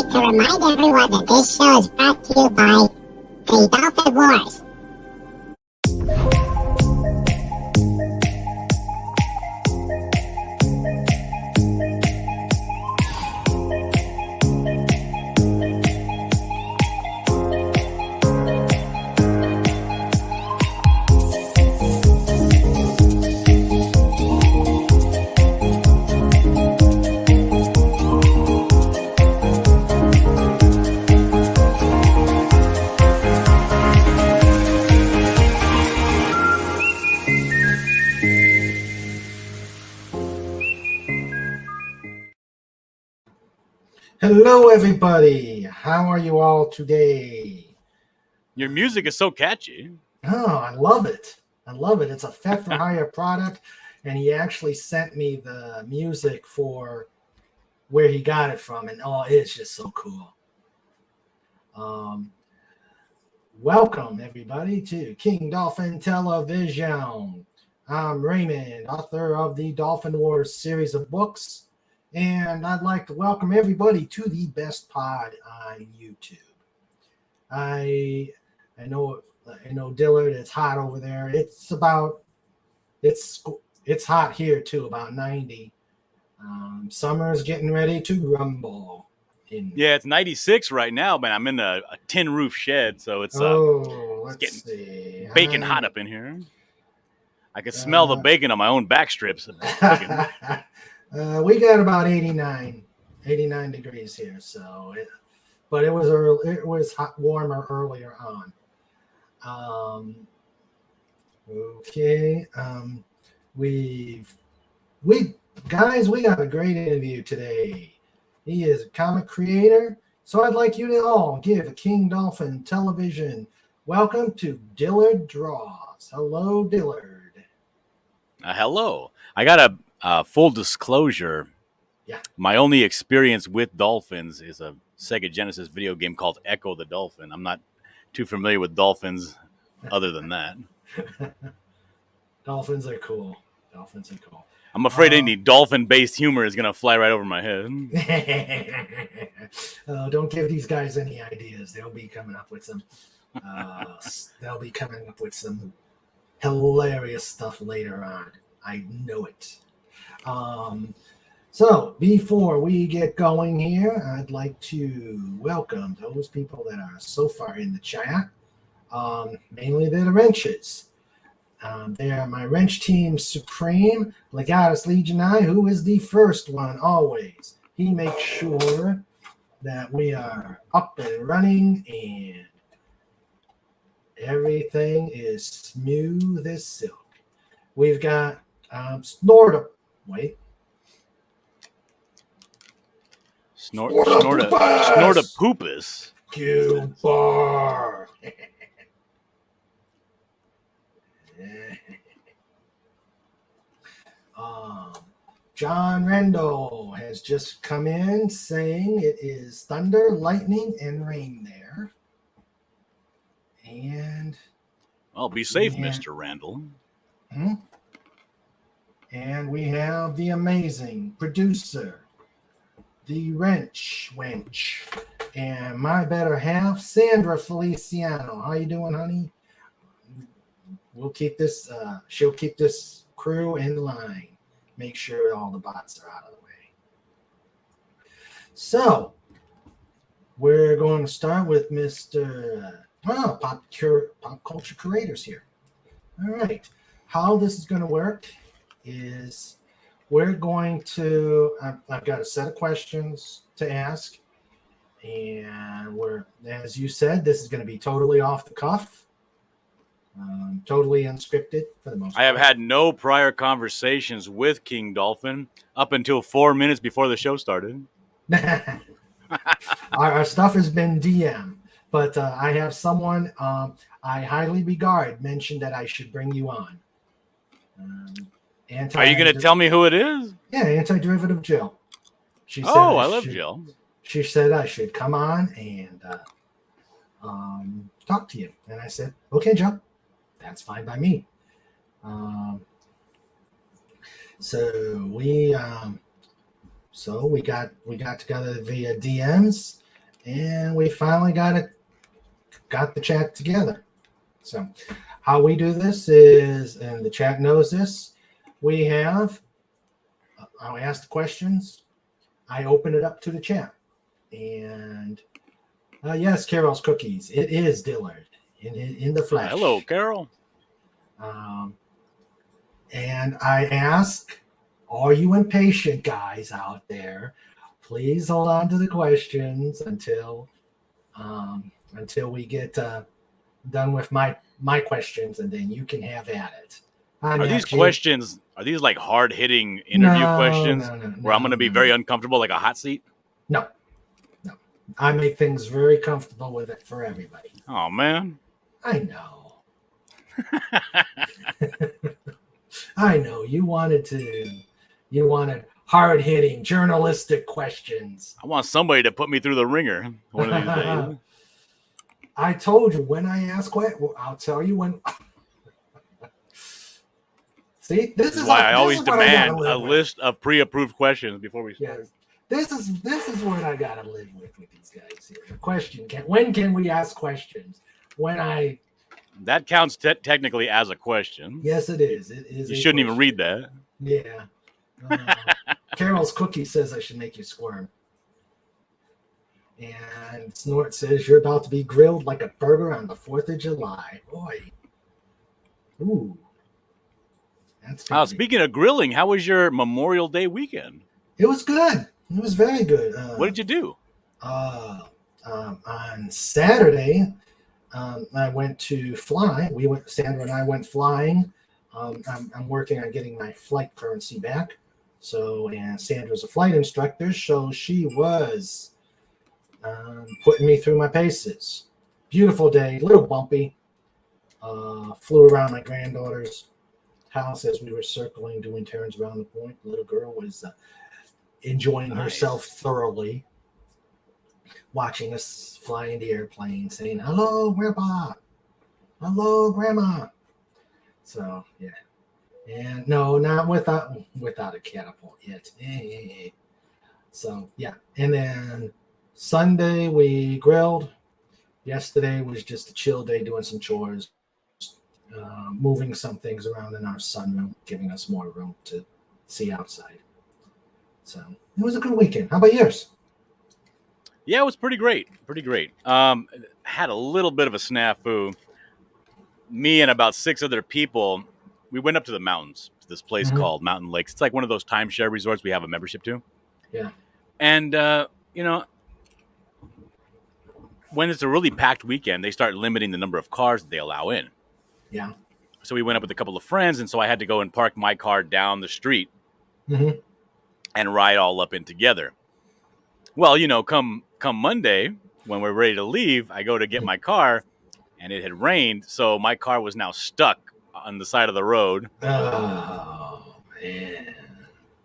like to remind everyone that this show is brought to you by Dillard Draws. Hello, everybody. How are you all today? Your music is so catchy. Oh, I love it. I love it. It's a Fed for Hire product, and he actually sent me the music for where he got it from, and oh, it's just so cool. Welcome, everybody, to King Dolphin Television. I'm Raymond, author of the Dolphin Wars series of books. And I'd like to welcome everybody to the best pod on YouTube. I know Dillard, it's hot over there. It's hot here too, about 90. Summer's getting ready to rumble. Yeah, it's 96 right now, but I'm in a tin roof shed, so it's getting baking hot up in here. I can smell the bacon on my own back strips. We got about 89 degrees here, so but it was hot, warmer earlier on. Okay, we got a great interview today. He is a comic creator, so I'd like you to all give a King Dolphin Television welcome to Dillard Draws. Hello, Dillard. Hello. I got a full disclosure. Yeah. My only experience with dolphins is a Sega Genesis video game called Echo the Dolphin. I'm not too familiar with dolphins other than that. Dolphins are cool. I'm afraid any dolphin-based humor is going to fly right over my head. Don't give these guys any ideas. They'll be coming up with some hilarious stuff later on. I know it. So before we get going here, I'd like to welcome those people that are so far in the chat. Mainly they're the wrenches. They are my wrench team supreme, Legatus Legionai, who is the first one always. He makes sure that we are up and running and everything is smooth as silk. We've got Snortapoopus. Q-Bar. John Rendell has just come in saying it is thunder, lightning, and rain there. And be safe, Mr. Randall. And we have the amazing producer, the wrench wench, and my better half, Sandra Feliciano. How you doing, honey? We'll keep this. She'll keep this crew in line. Make sure all the bots are out of the way. So we're going to start with Mr. Pop Culture Curators here. All right. How this is going to work is we're going to. I've got a set of questions to ask, and as you said, this is going to be totally off the cuff. Totally unscripted for the most part. I have had no prior conversations with King Dolphin up until 4 minutes before the show started. Our stuff has been DM, but I have someone I highly regard mentioned that I should bring you on. Are you going to tell me who it is? Yeah, Anti-Derivative Jill. She said I love Jill. She said I should come on and talk to you. And I said, okay, Jill. That's fine by me. So we got together via DMs, and we finally got the chat together. So how we do this is, and the chat knows this, we have, I ask the questions, I open it up to the chat. And yes, Carol's Cookies. It is Dillard in the flesh. Hello, Carol. And I ask, are you impatient, guys out there? Please hold on to the questions until we get done with my questions, and then you can have at it. Are these questions? Are these like hard hitting interview questions where I'm going to be very uncomfortable, like a hot seat? No. I make things very comfortable with it for everybody. Oh man, I know. I know you wanted hard hitting journalistic questions. I want somebody to put me through the ringer one of these days. I told you when I ask questions, I'll tell you when. See, this is why I always demand a list of pre-approved questions before we start. Yes. This is what I gotta live with these guys here. The question: when can we ask questions? That counts technically as a question. Yes, it is. It is. You shouldn't even read that. Yeah. Carol's Cookie says I should make you squirm. And Snort says you're about to be grilled like a burger on the 4th of July. Boy. Ooh. That's speaking of grilling, how was your Memorial Day weekend? It was good. It was very good. What did you do? On Saturday, I went to fly. Sandra and I went flying. I'm working on getting my flight currency back. So, and Sandra's a flight instructor, so she was putting me through my paces. Beautiful day, a little bumpy. Flew around my granddaughter's house as we were circling, doing turns around the point. The little girl was enjoying herself thoroughly, watching us fly in the airplane, saying, "Hello, Grandpa. Hello, Grandma." So, yeah. And no, not without a catapult yet. So, yeah. And then Sunday we grilled. Yesterday was just a chill day, doing some chores, moving some things around in our sunroom, giving us more room to see outside. So it was a good weekend. How about yours? Yeah, it was pretty great. Pretty great. Had a little bit of a snafu. Me and about 6 other people, we went up to the mountains, to this place called Mountain Lakes. It's like one of those timeshare resorts we have a membership to. Yeah. And, when it's a really packed weekend, they start limiting the number of cars that they allow in. Yeah. So we went up with a couple of friends, and so I had to go and park my car down the street and ride all up in together. Well, come Monday, when we're ready to leave, I go to get my car, and it had rained, so my car was now stuck on the side of the road. Oh, man.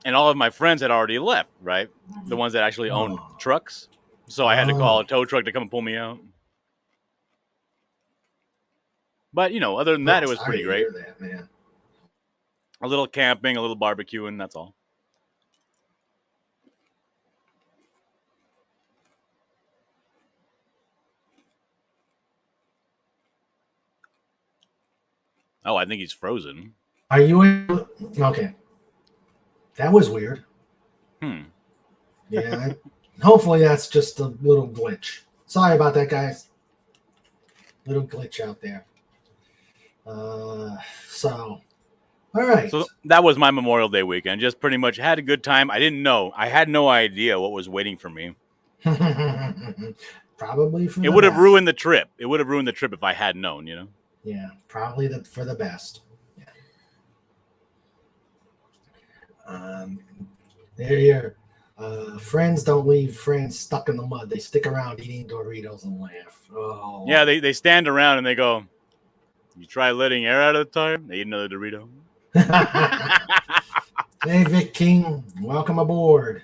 And all of my friends had already left, right? The ones that actually owned trucks. So I had to call a tow truck to come and pull me out. But, other than that, it was pretty great. That, man. A little camping, a little barbecuing, that's all. Oh, I think he's frozen. Are you okay? That was weird. Yeah. Hopefully that's just a little glitch. Sorry about that, guys. Little glitch out there. So, all right. So that was my Memorial Day weekend. Just pretty much had a good time. I didn't know. I had no idea what was waiting for me. Probably for it would have ruined the trip. It would have ruined the trip if I had known, Yeah, probably for the best. Yeah. There, friends don't leave friends stuck in the mud. They stick around eating Doritos and laugh. Oh. Yeah, they stand around and they go, "You try letting air out of the tire?" They eat another Dorito. Hey, Vic King, welcome aboard.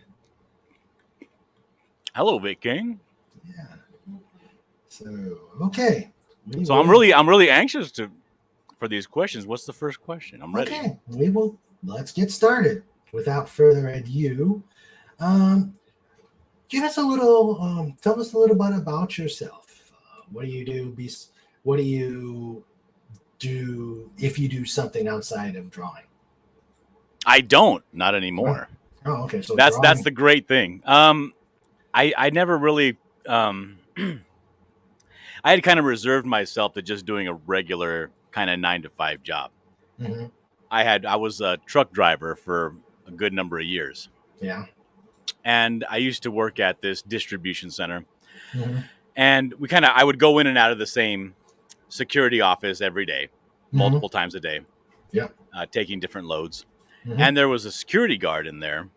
Hello, Vic King. Yeah. So, okay. So I'm really anxious for these questions. What's the first question? I'm ready. Okay, let's get started. Without further ado, give us a little, tell us a little bit about yourself. What do you do? What do you do if you do something outside of drawing? I don't, not anymore. Oh, okay. So that's the great thing. I never really I had kind of reserved myself to just doing a regular kind of 9 to 5 job. Mm-hmm. I was a truck driver for a good number of years. Yeah. And I used to work at this distribution center. Mm-hmm. And I would go in and out of the same security office every day, multiple times a day. Yeah. Taking different loads. Mm-hmm. And there was a security guard in there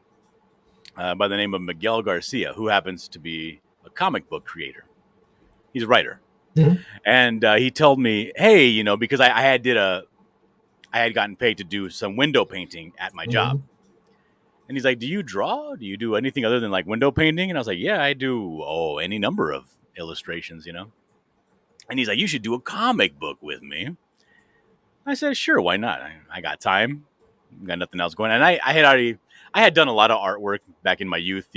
by the name of Miguel Garcia, who happens to be a comic book creator. He's a writer. Mm-hmm. And he told me, hey, because I had gotten paid to do some window painting at my job. And he's like, do you draw? Do you do anything other than like window painting? And I was like, yeah, I do. Any number of illustrations, And he's like, you should do a comic book with me. I said, sure, why not? I got time. Got nothing else going. And I had done a lot of artwork back in my youth,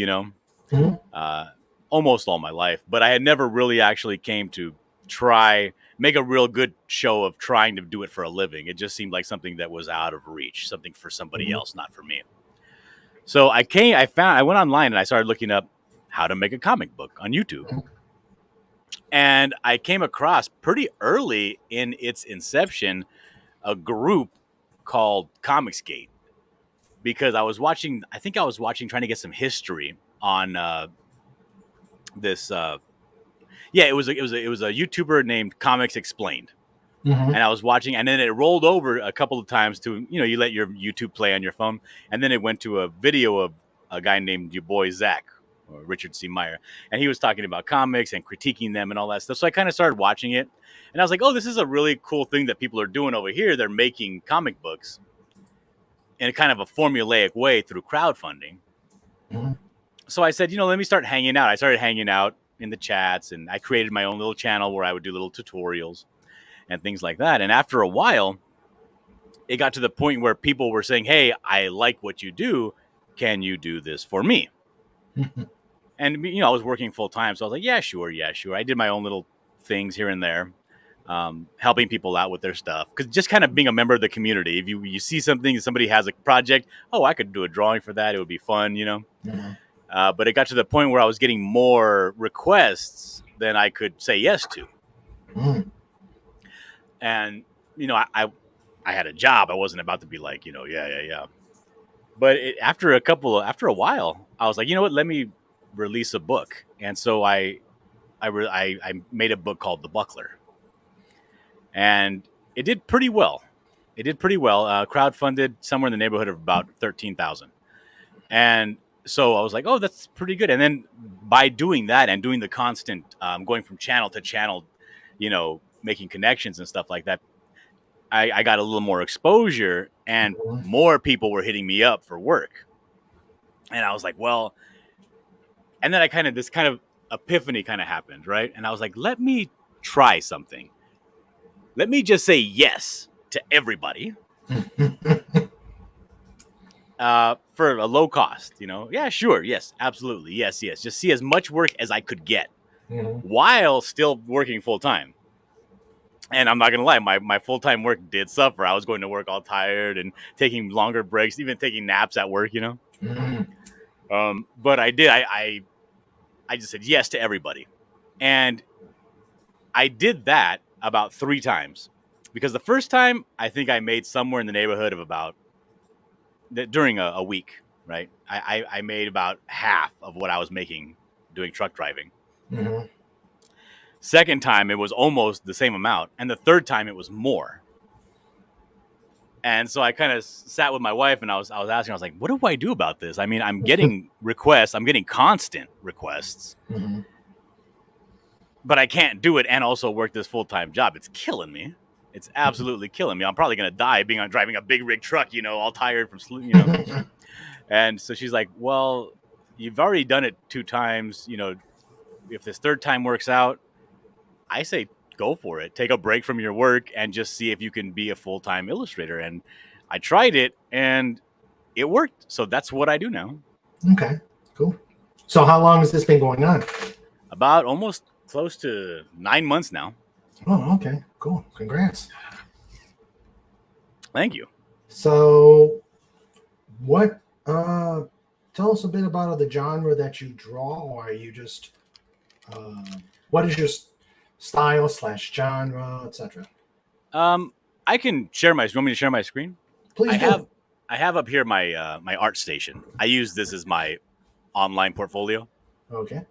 almost all my life. But I had never really actually came to make a real good show of trying to do it for a living. It just seemed like something that was out of reach, something for somebody else, not for me. So I went online and I started looking up how to make a comic book on YouTube. And I came across pretty early in its inception a group called Comicsgate, because I was watching trying to get some history on this. It was a YouTuber named Comics Explained. And I was watching, and then it rolled over a couple of times to, you let your YouTube play on your phone. And then it went to a video of a guy named your boy Zach, or Richard C. Meyer. And he was talking about comics and critiquing them and all that stuff. So I kind of started watching it. And I was like, oh, this is a really cool thing that people are doing over here. They're making comic books in a kind of a formulaic way through crowdfunding. So I said, let me start hanging out. I started hanging out in the chats, and I created my own little channel where I would do little tutorials and things like that. And after a while, it got to the point where people were saying, hey, I like what you do. Can you do this for me? And, I was working full time. So I was like, yeah, sure. I did my own little things here and there, helping people out with their stuff. Because just kind of being a member of the community. If you see something, somebody has a project, I could do a drawing for that. It would be fun, But it got to the point where I was getting more requests than I could say yes to. And, I had a job. I wasn't about to be like, yeah. But after a while, I was like, you know what? Let me release a book. And so I made a book called The Buckler. And it did pretty well. Crowdfunded somewhere in the neighborhood of about $13,000. And so I was like, oh, that's pretty good. And then by doing that and doing the constant going from channel to channel, making connections and stuff like that, I got a little more exposure, and more people were hitting me up for work. And I was like, well, and then this kind of epiphany kind of happened, right? And I was like, let me try something. Let me just say yes to everybody for a low cost, Yeah, sure. Yes, absolutely. Yes. Just see as much work as I could get while still working full time. And I'm not going to lie, my full-time work did suffer. I was going to work all tired and taking longer breaks, even taking naps at work, But I did. I just said yes to everybody. And I did that about 3 times. Because the first time, I think I made somewhere in the neighborhood of about, during a week, right? I made about half of what I was making doing truck driving. Second time, it was almost the same amount. And the third time, it was more. And so I kind of sat with my wife, and I was asking, I was like, what do I do about this? I mean, I'm getting requests. I'm getting constant requests. But I can't do it and also work this full-time job. It's killing me. It's absolutely killing me. I'm probably going to die driving a big rig truck, all tired from sleep, And so she's like, well, you've already done it 2 times. If this third time works out, I say go for it. Take a break from your work and just see if you can be a full-time illustrator. And I tried it, and it worked. So that's what I do now. Okay, cool. So how long has this been going on? About almost close to 9 months now. Oh, okay, cool. Congrats. Thank you. So, what? Tell us a bit about the genre that you draw, or are you just? What is your style / genre, etc.? I can share my. You want me to share my screen? Please do. I have up here my my art station. I use this as my online portfolio. Okay.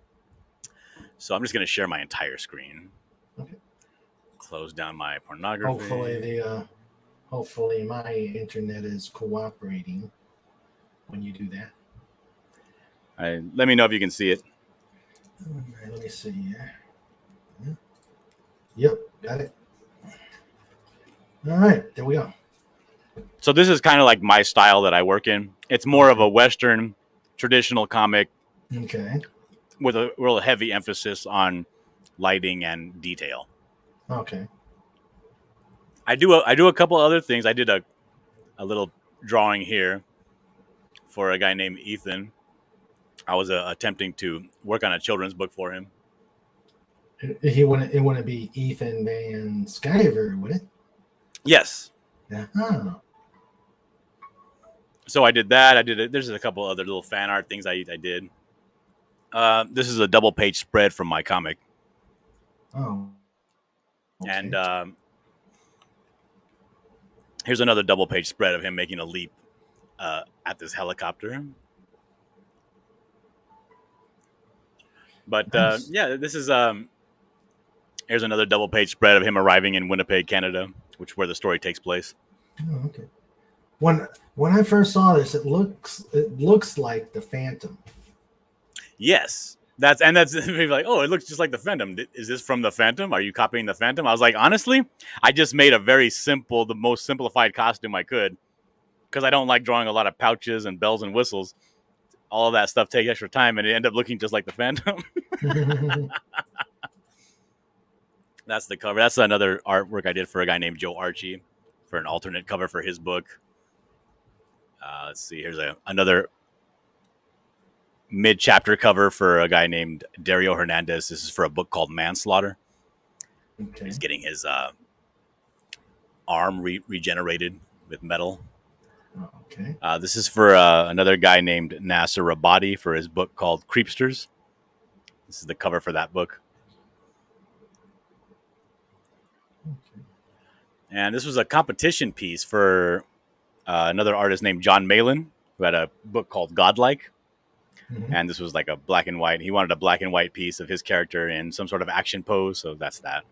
So I'm just going to share my entire screen. Okay. Close down my pornography. Hopefully my internet is cooperating when you do that. Let me know if you can see it. All right, let me see here. Yep, got it. All right, there we go. So this is kind of like my style that I work in. It's more of a Western traditional comic. Okay. With a real heavy emphasis on lighting and detail. Okay. I do a couple other things. I did a little drawing here for a guy named Ethan. I was attempting to work on a children's book for him. It wouldn't be Ethan Van Sciver, would it? Yes. Yeah. Oh. So I did that. There's a couple other little fan art things I did. This is a double page spread from my comic. Oh. Okay. And here's another double page spread of him making a leap at this helicopter. But nice. Yeah, this is here's another double page spread of him arriving in Winnipeg, Canada, where the story takes place. Oh, okay. When I first saw this, it looks like the Phantom. Yes, that's like, oh, it looks just like the Phantom. Is this from the Phantom? Are you copying the Phantom? I was like, honestly, I just made a very simple, the most simplified costume I could, because I don't like drawing a lot of pouches and bells and whistles. All of that stuff takes extra time, and it ended up looking just like the Phantom. That's the cover. That's another artwork I did for a guy named Joe Archie for an alternate cover for his book. Let's see. Here's another mid-chapter cover for a guy named Dario Hernandez. This is for a book called Manslaughter. Okay. He's getting his arm regenerated with metal. Oh, okay. This is for another guy named Nasser Rabadi for his book called Creepsters. This is the cover for that book. Okay. And this was a competition piece for another artist named John Malin, who had a book called Godlike. Mm-hmm. And this was like a black and white. He wanted a black and white piece of his character in some sort of action pose. So that's that.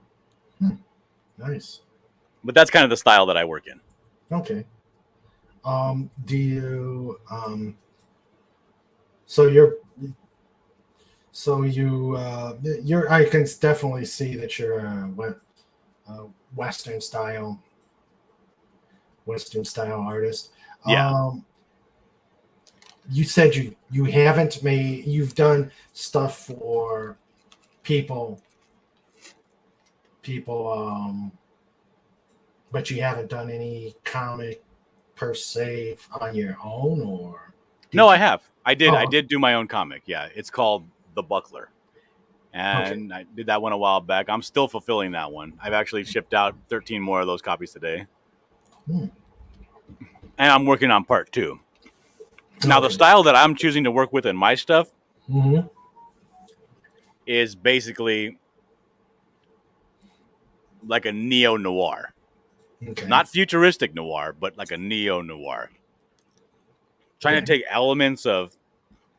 Nice. But that's kind of the style that I work in. Okay. Do you, you're, I can definitely see that you're a Western style artist. Yeah. You said you've done stuff for people, but you haven't done any comic per se on your own, or? No, I have. I did do my own comic. Yeah. It's called The Buckler. And okay. I did that one a while back. I'm still fulfilling that one. I've actually shipped out 13 more of those copies today. And I'm working on part 2. Now, the style that I'm choosing to work with in my stuff is basically like a neo-noir. Okay. Not futuristic noir, but like a neo-noir. Trying to take elements of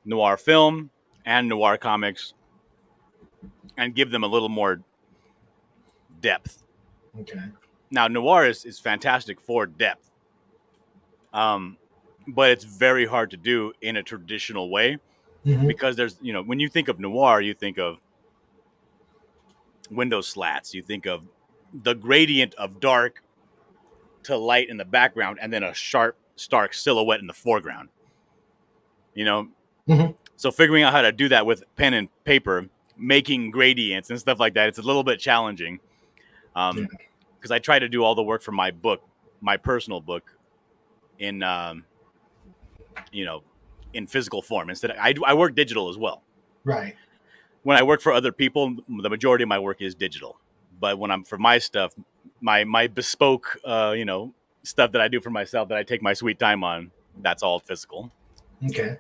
noir film and noir comics and give them a little more depth. Okay. Now, noir is fantastic for depth. But it's very hard to do in a traditional way because there's, when you think of noir, you think of window slats, you think of the gradient of dark to light in the background and then a sharp, stark silhouette in the foreground. So figuring out how to do that with pen and paper, making gradients and stuff like that, it's a little bit challenging because I try to do all the work for my book, my personal book, in in physical form. Instead, I work digital as well. Right. When I work for other people, the majority of my work is digital. But when I'm for my stuff, my bespoke, stuff that I do for myself that I take my sweet time on, that's all physical. Okay.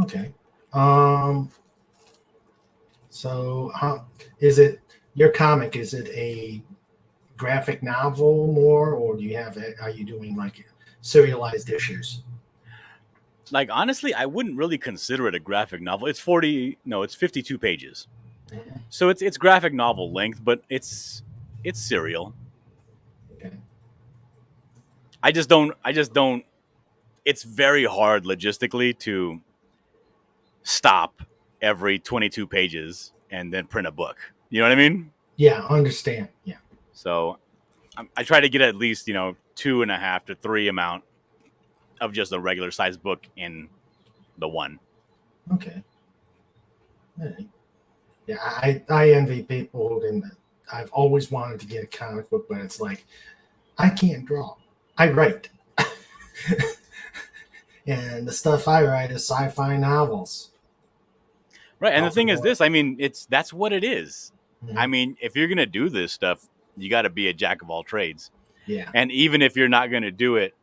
Okay. Um. So, how is it your comic? Is it a graphic novel more, or do you have? Are you doing like serialized issues? Like honestly, I wouldn't really consider it a graphic novel. It's 40, no, it's 52 pages. Mhm. So it's graphic novel length, but it's serial. Okay. I just don't it's very hard logistically to stop every 22 pages and then print a book. You know what I mean? Yeah, I understand. Yeah. So I try to get at least, 2.5 to 3 amount of just a regular sized book in the one. Okay. All right. Yeah, I envy people who can. I've always wanted to get a comic book, but it's like I can't draw. I write, and the stuff I write is sci-fi novels. Right. And the thing is Baltimore. this, I mean, that's what it is. I Mhm. mean, if you're going to do this stuff, you got to be a jack of all trades. Yeah. And even if you're not going to do it,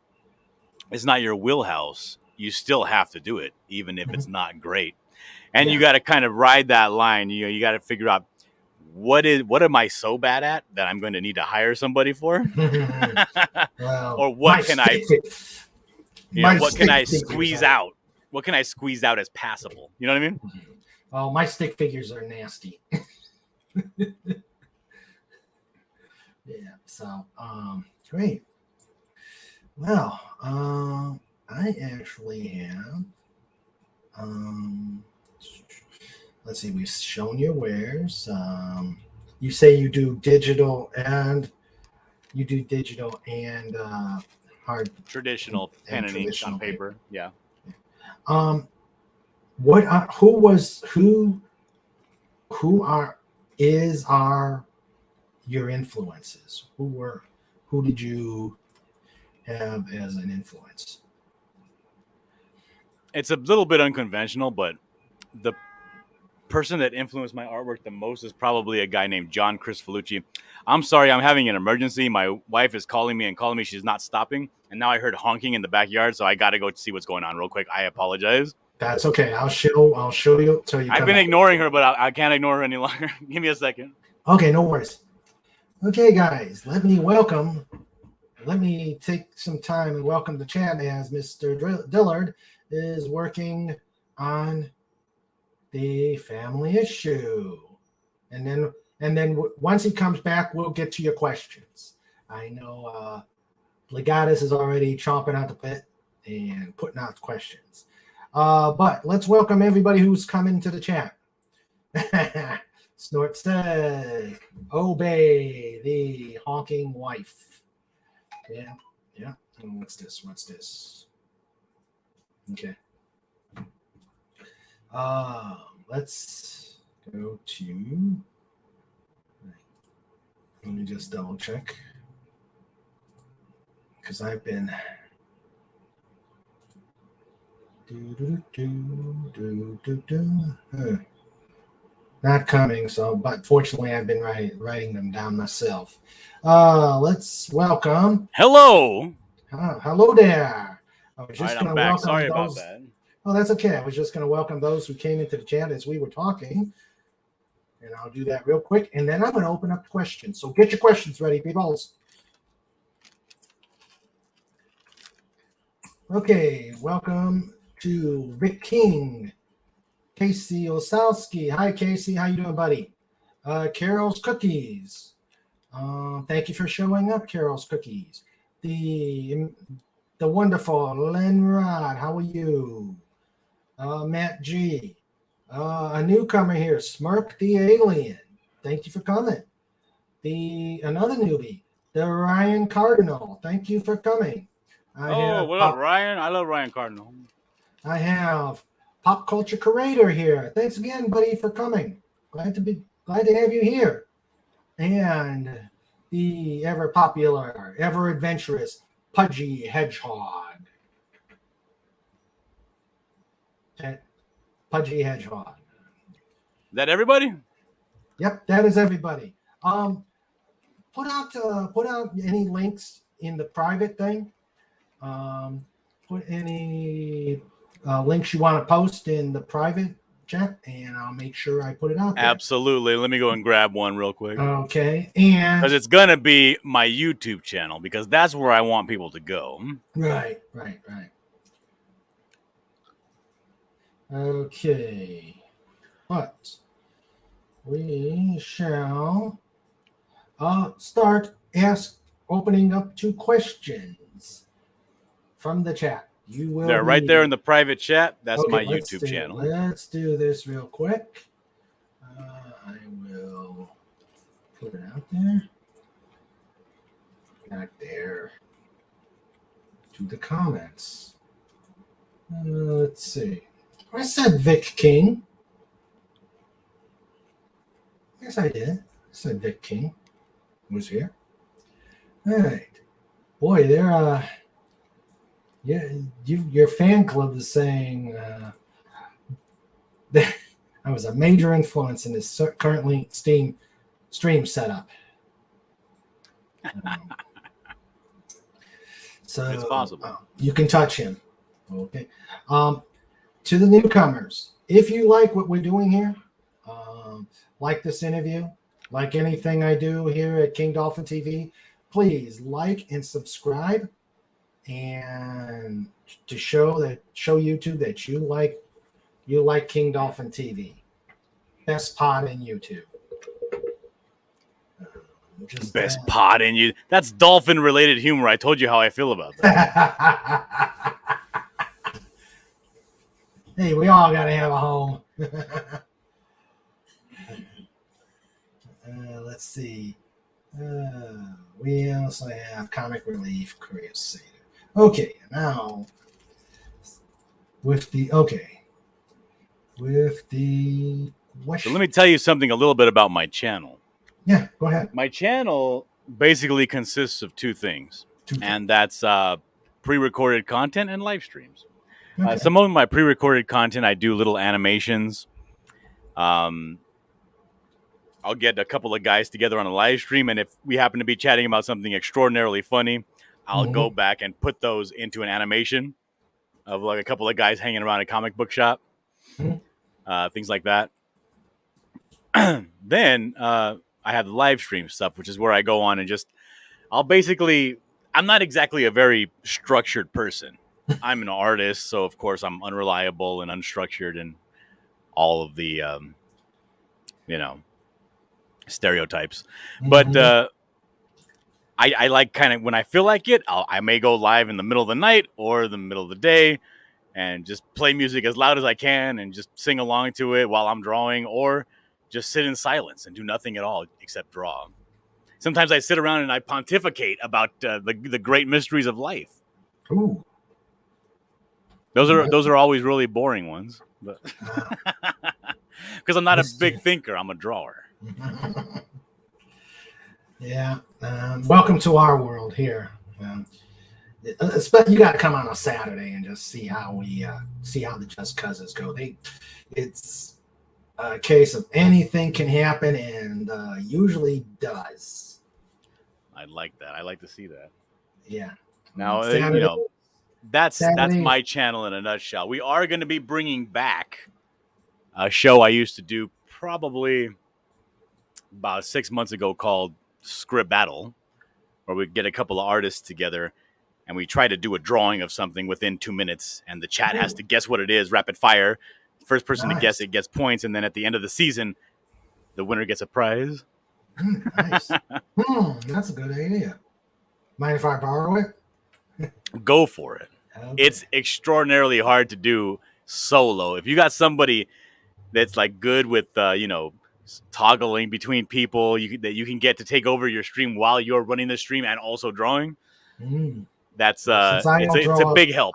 it's not your wheelhouse. You still have to do it, even if Mhm. it's not great. And you Yeah. got to kind of ride that line. You got to figure out what am I so bad at that I'm going to need to hire somebody for, Well, or what can I, my what can stick I figures squeeze are. out? What can I squeeze out as passable? You know what I mean? Well, my stick figures are nasty. Yeah. So, great. Well, I actually have. Um, let's see. We've shown your wares. You say you do digital and hard Traditional pen and and ink on traditional paper. paper. Yeah. Um, what? Who was who? Who are is are your influences? Who did you have as an influence? It's a little bit unconventional, but the person that influenced my artwork the most is probably a guy named John Crisfolucci. I'm sorry, I'm having an emergency. My wife is calling me and calling me. She's not stopping. And now I heard honking in the backyard, so I got to go see what's going on real quick. I apologize. That's okay. I'll show you till you I've come been back. ignoring her, but I can't ignore her any longer. Give me a second. Okay, no worries. Okay, guys, let me take some time and welcome the chat as Mr. Dillard is working on the family issue. And then once he comes back, we'll get to your questions. I know Legatus is already chomping out the bit and putting out questions. But let's welcome everybody who's coming to the chat. Snort says, obey the honking wife. Yeah, yeah. And what's this? What's this? Okay. Let's go to. Let me just double check. Because I've been. Not coming, but fortunately I've been writing them down myself. Let's welcome. Hello. Hello there. I was All right, just I'm going to back. welcome Sorry about those. that. Oh, that's okay. I was just going to welcome those who came into the chat as we were talking. And I'll do that real quick. And then I'm going to open up questions. So get your questions ready, people. Okay, welcome to Rick King, Casey Osowski. Hi, Casey. How you doing, buddy? Carol's Cookies. Thank you for showing up, Carol's Cookies. The wonderful Len Rod. How are you? Matt G. A newcomer here, Smirk the Alien. Thank you for coming. Another newbie, the Ryan Cardinal. Thank you for coming. Oh, what up, Ryan? I love Ryan Cardinal. I have Pop Culture Curator here. Thanks again, buddy, for coming. Glad to have you here. And the ever popular, ever adventurous Pudgy Hedgehog. Pudgy Hedgehog. Is that everybody? Yep, that is everybody. Put out any links in the private thing. Put any links you want to post in the private chat, and I'll make sure I put it out there. Absolutely. Let me go and grab one real quick. Okay, and because it's gonna be my YouTube channel, because that's where I want people to go. Right. Okay, but we shall start opening up to questions from the chat. They're right there in the private chat. That's my YouTube channel. Let's do this real quick. I will put it out there. Back there to the comments. Let's see. I said Vic King. Yes, I did. I said Vic King was here. All right. Boy, they're your fan club is saying that I was a major influence in this currently stream setup. So it's possible. You can touch him. Okay. To the newcomers, if you like what we're doing here, like this interview, like anything I do here at King Dolphin TV, please like and subscribe, and to show YouTube that you like King Dolphin TV. Best pod in YouTube. Best pod in you. That's dolphin related humor. I told you how I feel about that. Hey, we all gotta have a home. Let's see. We also have Comic Relief Crusader. Okay, now with the So let me tell you something a little bit about my channel. Yeah, go ahead. My channel basically consists of two things, and that's pre-recorded content and live streams. Okay. Some of my pre-recorded content, I do little animations. I'll get a couple of guys together on a live stream, and if we happen to be chatting about something extraordinarily funny, I'll go back and put those into an animation of like a couple of guys hanging around a comic book shop, things like that. Then I have the live stream stuff, which is where I go on and I'm not exactly a very structured person. I'm an artist, so of course I'm unreliable and unstructured and all of the, stereotypes. But I like kind of when I feel like it, I may go live in the middle of the night or the middle of the day and just play music as loud as I can and just sing along to it while I'm drawing, or just sit in silence and do nothing at all except draw. Sometimes I sit around and I pontificate about the great mysteries of life. Ooh. Those are always really boring ones, but because I'm not a big thinker, I'm a drawer. Yeah. Welcome to our world here. You got to come on a Saturday and just see how the Just Cousins go. It's a case of anything can happen, and usually does. I like that. I like to see that. Yeah. Now that's my channel in a nutshell. We are going to be bringing back a show I used to do probably about 6 months ago called Script Battle, where we get a couple of artists together and we try to do a drawing of something within 2 minutes, and the chat has to guess what it is, rapid fire. First person to guess it gets points, and then at the end of the season, the winner gets a prize. Nice. That's a good idea. Mind if I borrow it? Go for it. Okay. It's extraordinarily hard to do solo. If you got somebody that's like good with toggling between people that you can get to take over your stream while you're running the stream and also drawing, that's it's a big help.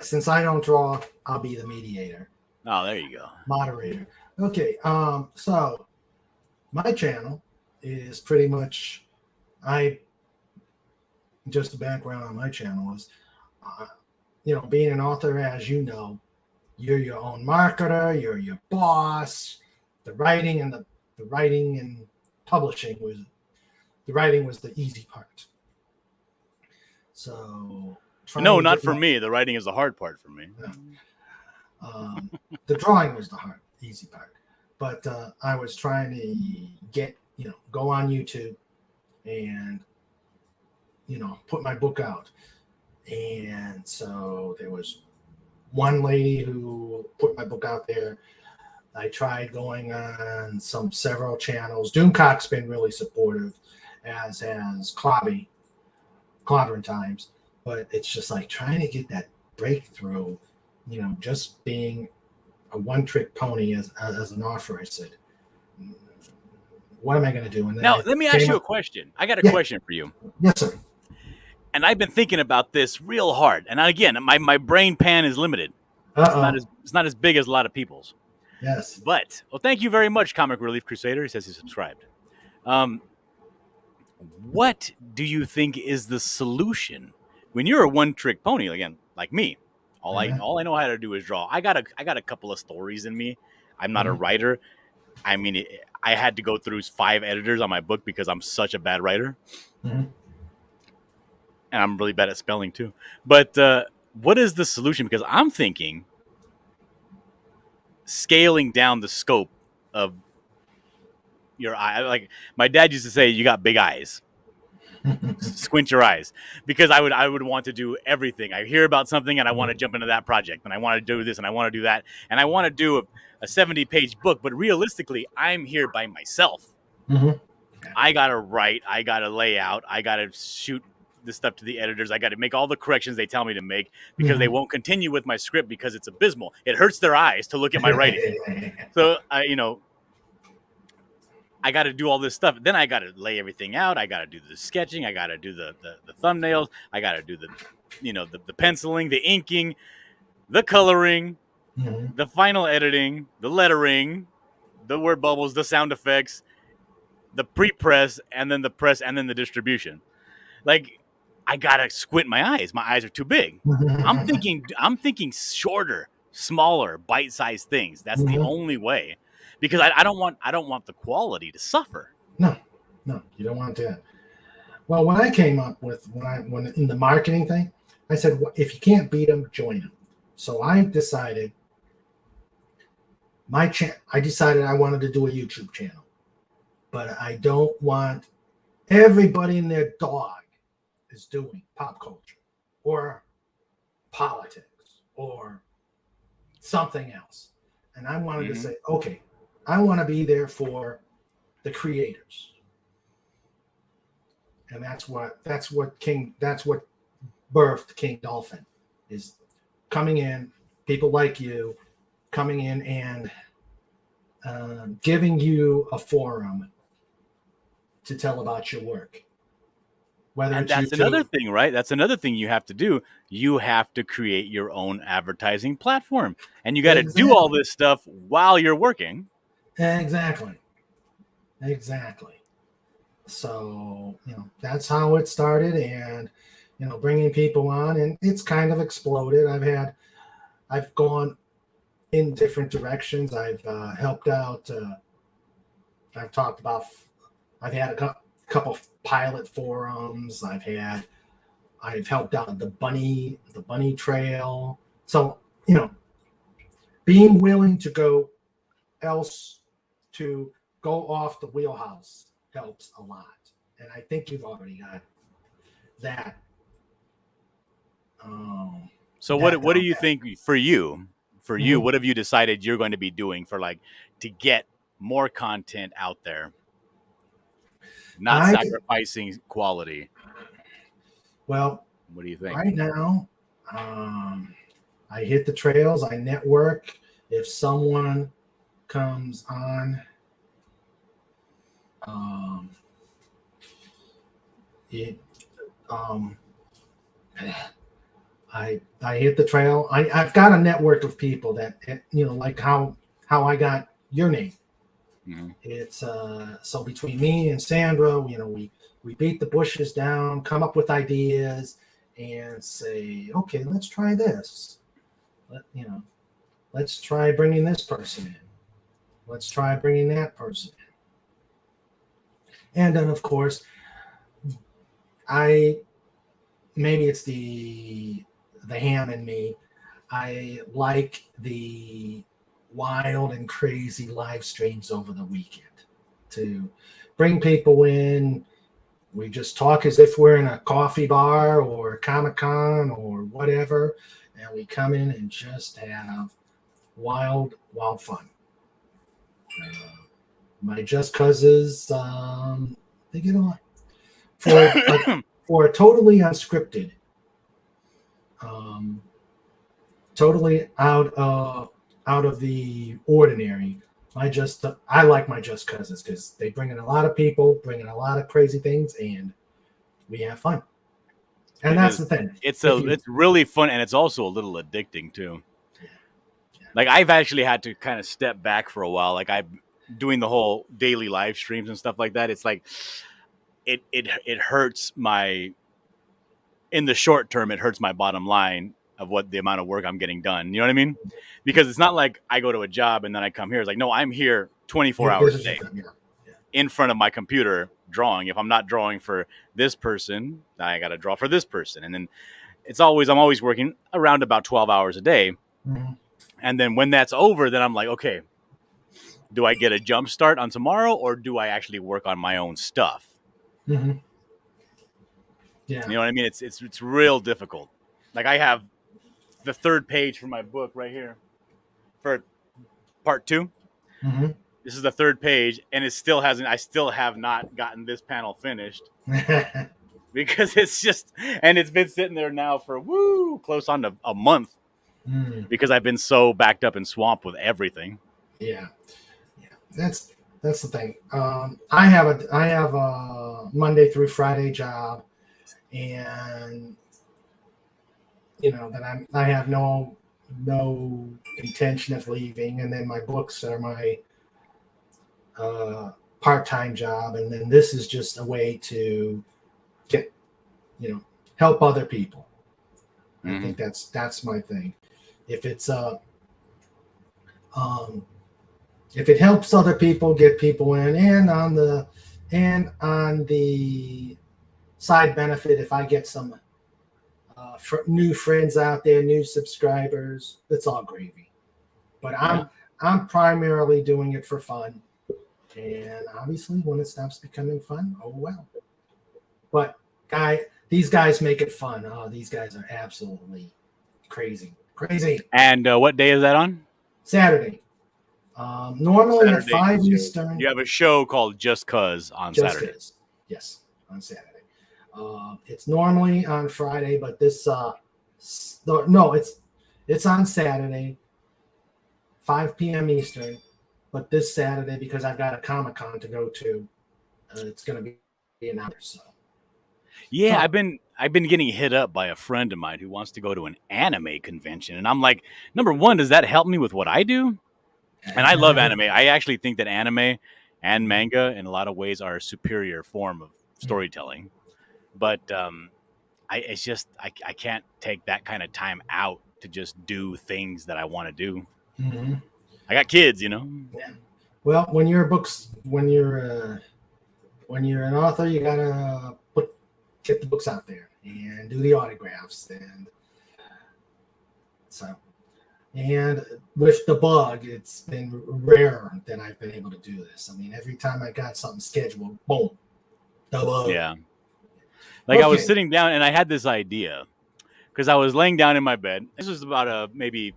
Since I don't draw, I'll be the mediator. Oh, there you go. Moderator. Okay. So my channel is pretty much just the background on my channel is, being an author, as you know, you're your own marketer, you're your boss. The writing and publishing was the easy part. So no, not for me. The writing is the hard part for me. The drawing was the easy part. But I was trying to go on YouTube and, put my book out. And so there was one lady who put my book out there. I tried going on several channels. Doomcock's been really supportive, as has Clobbering Times. But it's just like trying to get that breakthrough, just being a one-trick pony as an author. I said, what am I going to do? And then now, let me ask you a question. I got a question for you. Yes, sir. And I've been thinking about this real hard. And again, my brain pan is limited. It's not as big as a lot of people's. Yes. But, thank you very much, Comic Relief Crusader. He says he subscribed. What do you think is the solution when you're a one-trick pony, again, like me? All I know how to do is draw. I got a couple of stories in me. I'm not a writer. I mean, I had to go through 5 editors on my book because I'm such a bad writer. And I'm really bad at spelling too. But what is the solution? Because I'm thinking scaling down the scope of your eye. Like my dad used to say, you got big eyes. Squint your eyes, because I would want to do everything. I hear about something and I want to jump into that project, and I want to do this and I want to do that, and I want to do a 70-page book. But realistically, I'm here by myself. I gotta write, I gotta lay out, I gotta shoot this stuff to the editors. I got to make all the corrections they tell me to make, because they won't continue with my script because it's abysmal. It hurts their eyes to look at my writing. So I got to do all this stuff. Then I got to lay everything out. I got to do the sketching. I got to do the thumbnails. I got to do the penciling, the inking, the coloring, the final editing, the lettering, the word bubbles, the sound effects, the pre-press, and then the press, and then the distribution. Like, I got to squint my eyes. My eyes are too big. I'm thinking shorter, smaller, bite-sized things. That's the only way. Because I don't want the quality to suffer. No, you don't want that. Well, what I came up with when in the marketing thing, I said, well, if you can't beat them, join them. So I decided I wanted to do a YouTube channel, but I don't want everybody and their dog is doing pop culture or politics or something else. And I wanted to say, okay, I want to be there for the creators. And that's what birthed King Dolphin, is coming in, people like you coming in and giving you a forum to tell about your work. And that's another thing, right? That's another thing you have to do. You have to create your own advertising platform, and you got to do all this stuff while you're working. Exactly. So, that's how it started, and, bringing people on, and it's kind of exploded. I've gone in different directions. I've helped out. I've had a couple pilot forums. I've helped out the bunny trail. So, being willing to go off the wheelhouse helps a lot. And I think you've already got that. So what do you think for you? What have you decided you're going to be doing to get more content out there? Not sacrificing quality. Well, what do you think? Right now, I hit the trails. I network. If someone comes on, I hit the trail. I've got a network of people that, like how I got your name. It's so between me and Sandra, we beat the bushes down, come up with ideas, and say, okay, let's try this. let's try bringing this person in. Let's try bringing that person in. And then, of course, maybe it's the ham in me. I like the wild and crazy live streams over the weekend to bring people in. We just talk as if we're in a coffee bar or Comic-Con or whatever, and we come in and just have wild fun. My Just Causes, they get a lot. For a totally unscripted, totally out of the ordinary, I like my Just Causes because they bring in a lot of people, bring in a lot of crazy things, and we have fun. And that's the thing. It's really fun, and it's also a little addicting too. Yeah. Like I've actually had to kind of step back for a while. Like I'm doing the whole daily live streams and stuff like that. It's like it hurts in the short term. It hurts my bottom line of what the amount of work I'm getting done. You know what I mean? Because it's not like I go to a job and then I come here. It's like, no, I'm here 24 hours a day in front of my computer drawing. If I'm not drawing for this person, I got to draw for this person. And then I'm always working around about 12 hours a day. Mm-hmm. And then when that's over, then I'm like, okay, do I get a jump start on tomorrow or do I actually work on my own stuff? Mm-hmm. Yeah. You know what I mean? It's real difficult. Like I have the third page for my book right here for part 2. Mm-hmm. This is the third page, and I still have not gotten this panel finished because it's been sitting there now for close on to a month because I've been so backed up and swamped with everything. Yeah. That's the thing. I have a Monday through Friday job, and that I have no intention of leaving, and then my books are my part-time job, and then this is just a way to get help other people. Mm-hmm. I think that's my thing. If it helps other people, get people in, and on the side benefit, if I get some new friends out there, new subscribers, it's all gravy. But I'm primarily doing it for fun, and obviously when it stops becoming fun, oh well. But these guys make it fun. Oh, these guys are absolutely crazy. And what day is that on? Saturday. Normally Saturday, at 5 Eastern. You have a show called Just Cause on Saturday. Yes, on Saturday. It's normally on Friday, but it's on Saturday, 5 p.m. Eastern. But this Saturday, because I've got a Comic-Con to go to, it's going to be an hour. So. Yeah, I've been getting hit up by a friend of mine who wants to go to an anime convention, and I'm like, number one, does that help me with what I do? And I love anime. I actually think that anime and manga, in a lot of ways, are a superior form of storytelling. But I can't take that kind of time out to just do things that I want to do. Mm-hmm. I got kids, Yeah. Well, when you're an author, you gotta get the books out there and do the autographs, and with the bug, it's been rare that I've been able to do this. I mean, every time I got something scheduled, boom, the bug. Yeah. Like I was sitting down and I had this idea because I was laying down in my bed. This was about maybe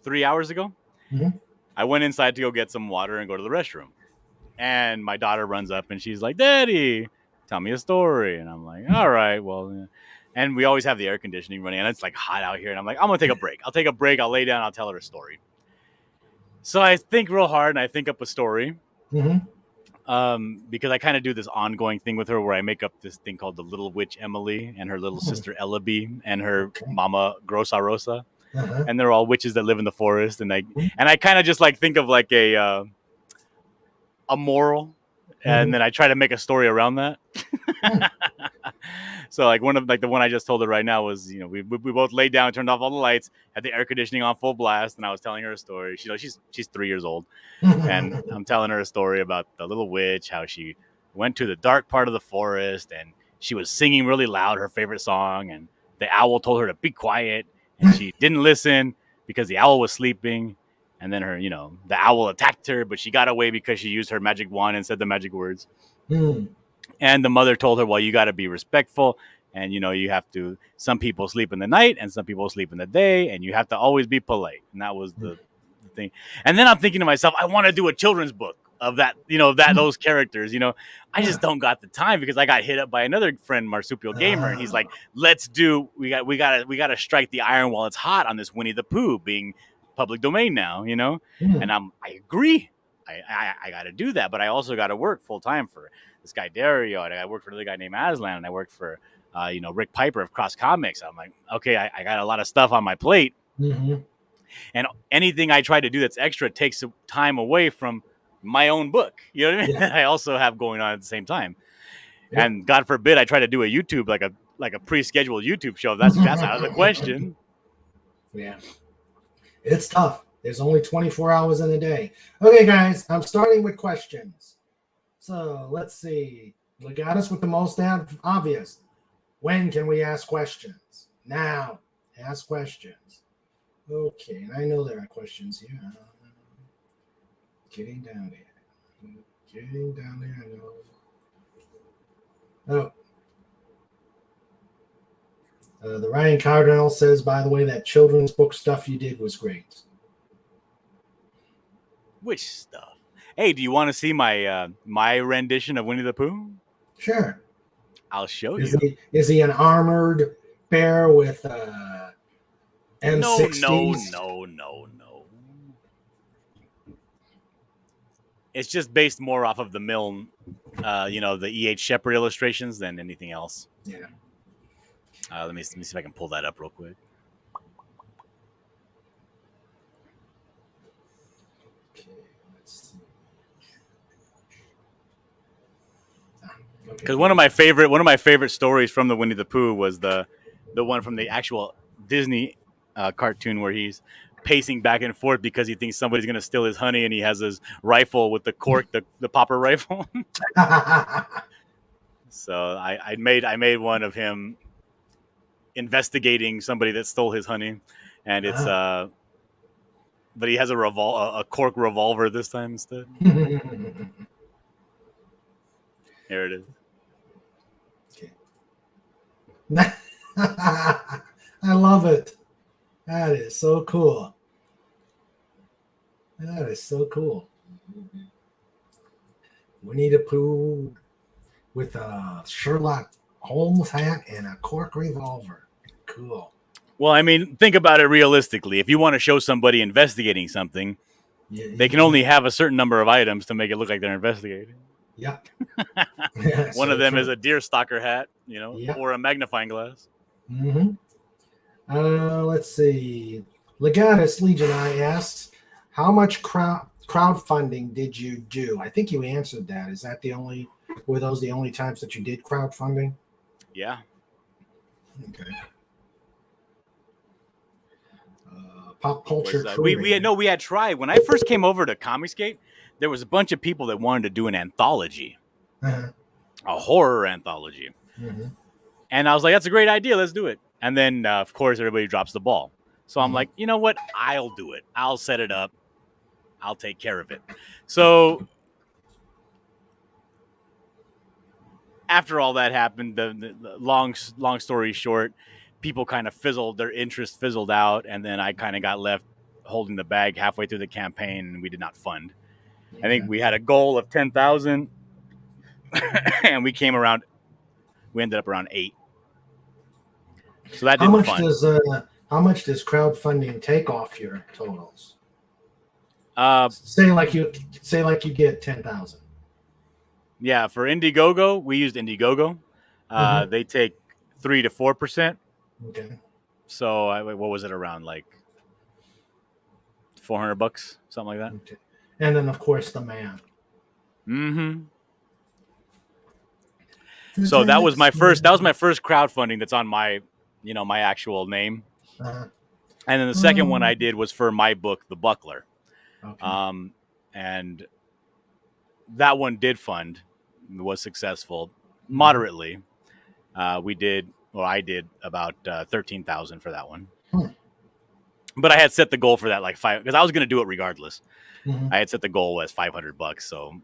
3 hours ago. Mm-hmm. I went inside to go get some water and go to the restroom. And my daughter runs up and she's like, "Daddy, tell me a story." And I'm like, "All right, well." And we always have the air conditioning running and it's like hot out here. And I'm like, I'm going to take a break. I'll take a break. I'll lay down. I'll tell her a story. So I think real hard and I think up a story. Mm-hmm. Because I kind of do this ongoing thing with her where I make up this thing called the Little Witch Emily and her little sister Ellaby and her mama Grosa Rosa. Uh-huh. And they're all witches that live in the forest. And I kind of just like think of like a moral. Mm-hmm. And then I try to make a story around that. So like the one I just told her right now was, we both laid down, turned off all the lights, had the air conditioning on full blast, and I was telling her a story. She's 3 years old, and I'm telling her a story about the little witch, how she went to the dark part of the forest, and she was singing really loud her favorite song, and the owl told her to be quiet, and she didn't listen because the owl was sleeping. And then the owl attacked her, but she got away because she used her magic wand and said the magic words. And the mother told her, well, you got to be respectful. And, you have to, some people sleep in the night and some people sleep in the day. And you have to always be polite. And that was the thing. And then I'm thinking to myself, I want to do a children's book of that, those characters. I just don't got the time because I got hit up by another friend, Marsupial Gamer. And he's like, we got to strike the iron while it's hot on this Winnie the Pooh being public domain now, and I agree. I got to do that, but I also got to work full time for this guy Dario, and I work for another guy named Aslan, and I work for Rick Piper of Cross Comics. I'm like, okay, I got a lot of stuff on my plate, and anything I try to do that's extra takes time away from my own book. You know what I mean? I also have going on at the same time, and God forbid I try to do a YouTube like a pre-scheduled YouTube show. That's out of the question. Yeah. It's tough. There's only 24 hours in a day. Okay, guys, I'm starting with questions. So let's see. We got us with the most obvious. When can we ask questions? Now. Ask questions. Okay, and I know there are questions here. Getting down there. Getting down there, I know. The Ryan Cardinal says, by the way, that children's book stuff you did was great. Which stuff? Hey, do you want to see my rendition of Winnie the Pooh? Sure. I'll show you. Is he an armored bear with M60s? No. It's just based more off of the Milne, the E.H. Shepard illustrations than anything else. Yeah. Let me see if I can pull that up real quick. Okay, let's see. Because one of my favorite stories from the Winnie the Pooh was the one from the actual Disney cartoon where he's pacing back and forth because he thinks somebody's gonna steal his honey, and he has his rifle with the cork, the popper rifle. So I made one of him investigating somebody that stole his honey, and it's but he has a cork revolver this time instead. Here it is. Okay. I love it. That is so cool. That is so cool. Winnie the Pooh with a Sherlock Holmes hat and a cork revolver. Cool. Well, I mean, think about it realistically. If you want to show somebody investigating something, they can only have a certain number of items to make it look like they're investigating. Yeah. One of them is a deer stalker hat, Yep. or a magnifying glass. Let's see. Legatus Legion I asks, how much crowdfunding did you do? I think you answered that. Is that were those the only times that you did crowdfunding? Yeah. Okay. Pop culture. We had tried. When I first came over to Comicsgate, there was a bunch of people that wanted to do an anthology, a horror anthology. And I was like, that's a great idea. Let's do it. And then, of course, everybody drops the ball. So I'm like, you know what? I'll do it. I'll set it up. I'll take care of it. So after all that happened, the long story short, people kind of their interest fizzled out, and then I kind of got left holding the bag halfway through the campaign, and we did not fund. I think we had a goal of 10,000, and we ended up around 8. So that didn't fund. How much does crowdfunding take off your totals? Say like you get 10,000. Yeah, for Indiegogo, we used Indiegogo. They take 3 to 4%. Okay. So what was it, around like $400, something like that? Okay. And then of course the man. So that was my first crowdfunding that's on my, my actual name. Uh-huh. And then the second one I did was for my book, The Buckler. Okay. And that one did fund, was successful moderately. I did about 13,000 for that one. But I had set the goal for that like $5, because I was going to do it regardless. I had set the goal as $500, so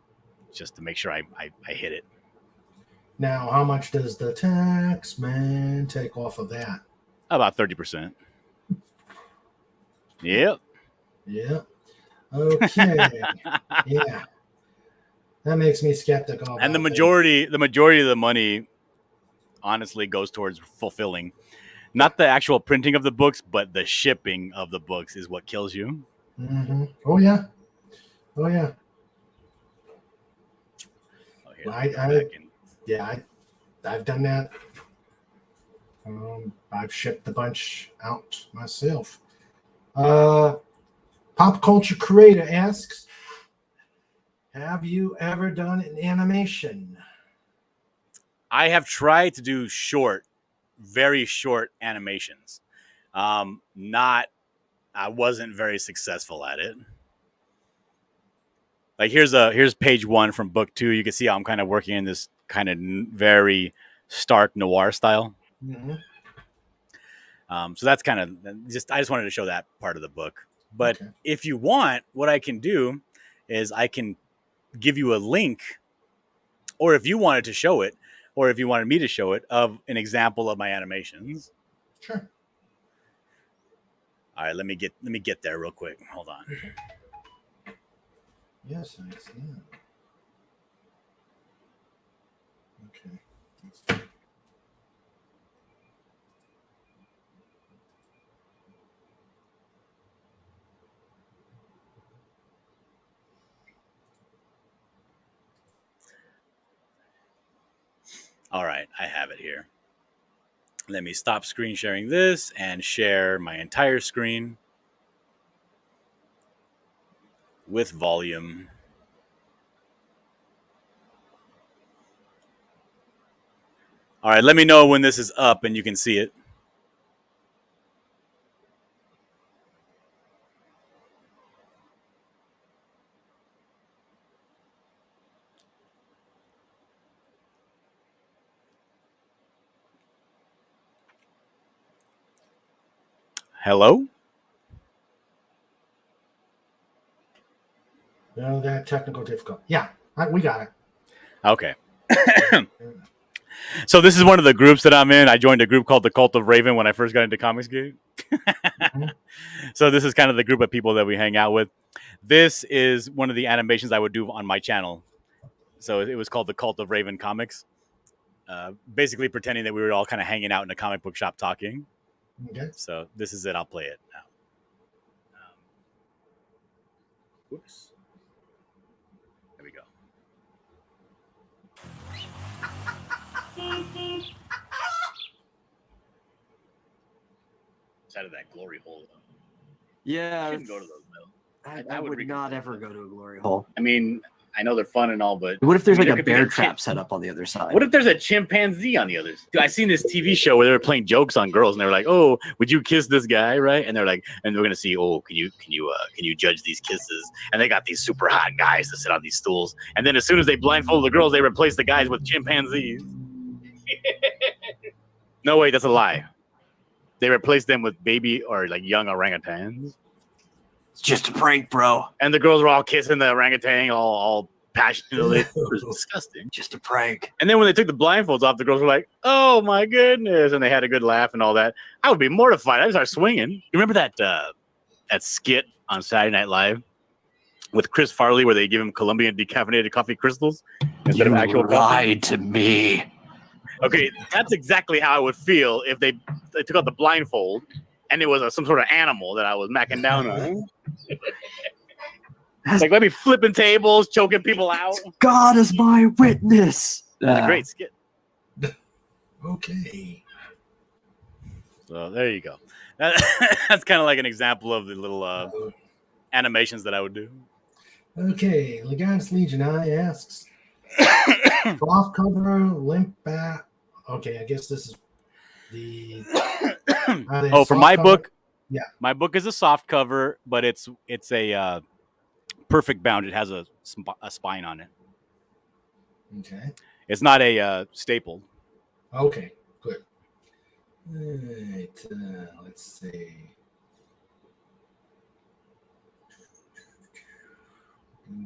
just to make sure I hit it. Now, how much does the tax man take off of that? About 30%. Yep. Yeah. Okay. Yeah. That makes me skeptical. And the majority of the money honestly goes towards fulfilling, not the actual printing of the books, but the shipping of the books is what kills you. Oh yeah. Oh yeah. I've done that. I've shipped a bunch out myself. Pop Culture Creator asks, have you ever done an animation? I have tried to do very short animations. I wasn't very successful at it. Like here's page 1 from book 2. You can see how I'm kind of working in this kind of very stark noir style. So that's kind of I just wanted to show that part of the book. But if you want, what I can do is I can give you a link, or if you wanted to show it, or if you wanted me to show it, of an example of my animations. Sure. All right, let me get there real quick. Hold on. Yes, I see. Okay. All right, I have it here. Let me stop screen sharing this and share my entire screen with volume. All right, let me know when this is up and you can see it. Hello? No, that technical difficult. Yeah, we got it. Okay. So this is one of the groups that I'm in. I joined a group called the Cult of Raven when I first got into Comicsgate. So this is kind of the group of people that we hang out with. This is one of the animations I would do on my channel. So it was called the Cult of Raven Comics. Basically pretending that we were all kind of hanging out in a comic book shop talking. Okay. So this is it. I'll play it now. Oops. There we go. Out of that glory hole. Yeah, Shouldn't go to those though. I would not ever go to a glory hole. I mean, I know they're fun and all, but what if there's like a bear trap set up on the other side? What if there's a chimpanzee on the other? Dude, I seen this TV show where they were playing jokes on girls, and they were like, "Oh, would you kiss this guy?" Right? And they're like, and we're gonna see, "Oh, can you judge these kisses?" And they got these super hot guys to sit on these stools, and then as soon as they blindfold the girls, they replace the guys with chimpanzees. No, wait, that's a lie. They replaced them with baby or like young orangutans. It's just a prank, bro. And the girls were all kissing the orangutan, all passionately. It was disgusting. Just a prank. And then when they took the blindfolds off, the girls were like, "Oh my goodness!" And they had a good laugh and all that. I would be mortified. I'd start swinging. You remember that skit on Saturday Night Live with Chris Farley where they give him Colombian decaffeinated coffee crystals instead of actual coffee? Lied to me. Okay, that's exactly how I would feel if they took out the blindfold and it was some sort of animal that I was macking down on. Like, let me flipping tables, choking people out. God is my witness. That's a great skit. Okay. So there you go. That's kind of like an example of the little animations that I would do. Okay, Legatus Legion asks, Cloth cover, limp back. Okay, I guess this is the. Oh, for my cover? book, Yeah. my book is a soft cover, but it's a perfect bound. It has a spine on it. Okay. It's not a staple. Okay, good. All right, let's see.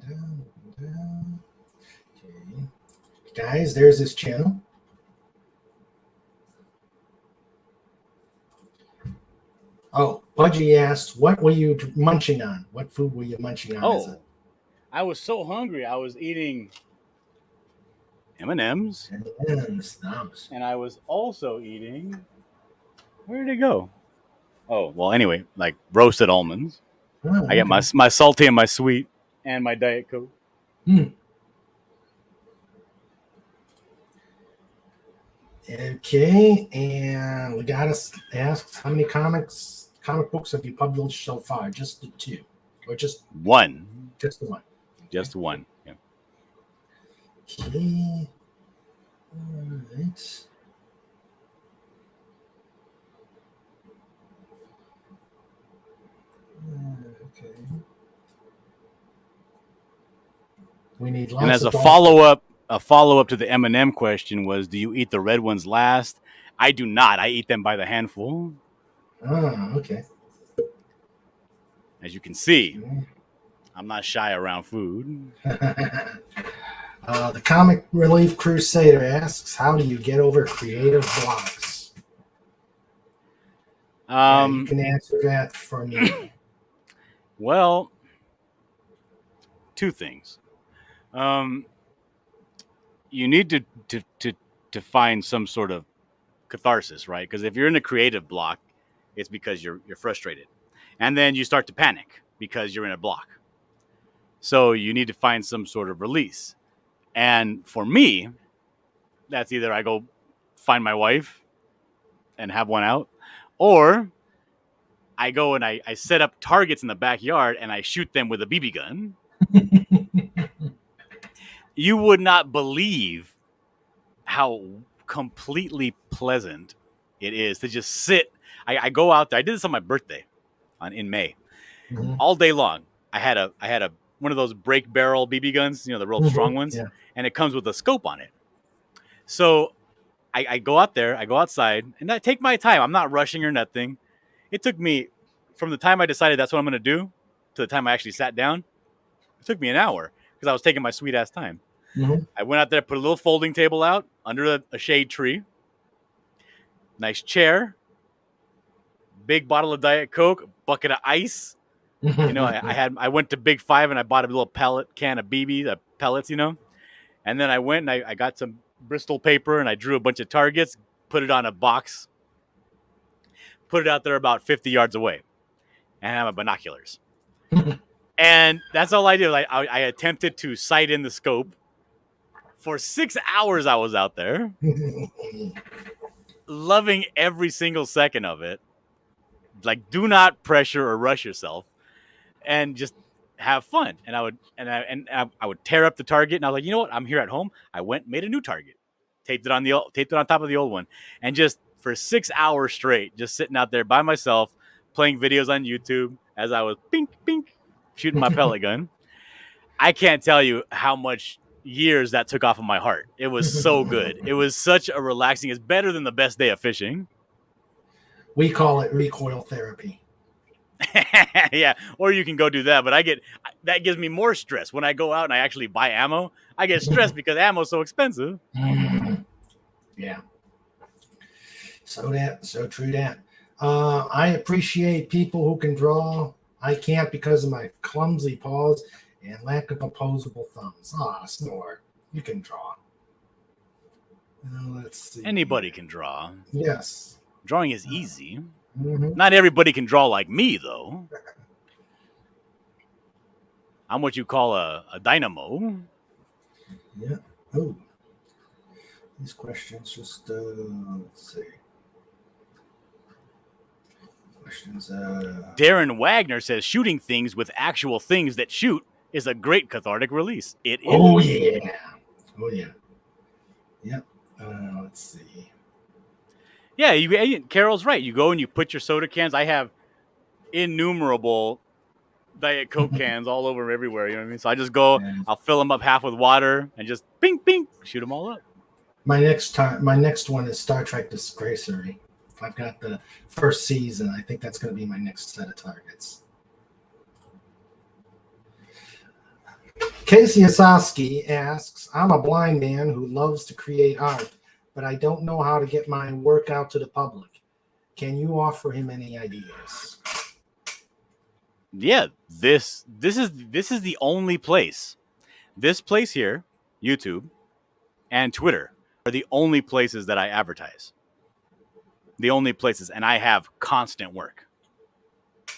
Down. Okay. Guys, there's this channel. Oh, Pudgy asked, what were you munching on? What food were you munching on? Oh, I was so hungry. I was eating M&Ms. M&M's, thumbs. And I was also eating. Where did it go? Oh, well, anyway, like roasted almonds. Oh, I get my salty and my sweet and my Diet Coke. Okay, and we got us asked how many comic books have you published so far? Just the 2, or just one? Just the 1. Just one. Yeah. Okay. All right. Okay. We need lots. And as a follow-up to the M&M question was, do you eat the red ones last? I do not. I eat them by the handful. Oh, okay. As you can see, I'm not shy around food. The Comic Relief Crusader asks, how do you get over creative blocks? You can answer that for me. Well, 2 things. You need to find some sort of catharsis, right? Because if you're in a creative block, it's because you're frustrated, and then you start to panic because you're in a block. So you need to find some sort of release. And for me, that's either I go find my wife and have one out, or I go and I set up targets in the backyard and I shoot them with a BB gun. You would not believe how completely pleasant it is to just sit. I go out there. I did this on my birthday in May. Mm-hmm. All day long. I had a one of those break barrel BB guns, the real strong ones, yeah. And it comes with a scope on it. So I go out there, I go outside, and I take my time. I'm not rushing or nothing. It took me, from the time I decided that's what I'm going to do to the time I actually sat down, it took me an hour because I was taking my sweet ass time. Mm-hmm. I went out there, put a little folding table out under a shade tree, nice chair, big bottle of Diet Coke, bucket of ice. I went to Big Five and I bought a little pellet can of BB, pellets, and then I went and I got some Bristol paper and I drew a bunch of targets, put it on a box, put it out there about 50 yards away, and I have my binoculars. And that's all I did. I attempted to sight in the scope. For 6 hours I was out there, loving every single second of it. Like, do not pressure or rush yourself, and just have fun. And I would tear up the target, and I was like, you know what? I'm here at home. I went, made a new target, taped it on top of the old one, and just for 6 hours straight, just sitting out there by myself, playing videos on YouTube as I was pink, shooting my pellet gun. I can't tell you how much years that took off of my heart. It was so good. It was such a relaxing. It's better than the best day of fishing. We call it recoil therapy. Yeah, or you can go do that, but that gives me more stress when I go out and I actually buy ammo. I get stressed because ammo's so expensive. Yeah. So true that. I appreciate people who can draw. I can't because of my clumsy paws and lack of opposable thumbs. Snore. You can draw. Let's see. Anybody can draw. Yes. Drawing is easy. Mm-hmm. Not everybody can draw like me, though. I'm what you call a dynamo. Yeah. Oh. These questions just, let's see. Questions. Darren Wagner says shooting things with actual things that shoot is a great cathartic release. It is. Oh, yeah. Yep. Let's see. Yeah, Carol's right. You go and you put your soda cans. I have innumerable Diet Coke cans all over everywhere. You know what I mean? So I just go, And I'll fill them up half with water and just bing, bing, shoot them all up. my next one is Star Trek Disgracery. I've got the first season. I think that's going to be my next set of targets. Casey Asowski asks, I'm a blind man who loves to create art, but I don't know how to get my work out to the public. Can you offer him any ideas? Yeah, this is the only place. This place here, YouTube and Twitter, are the only places that I advertise. The only places, and I have constant work.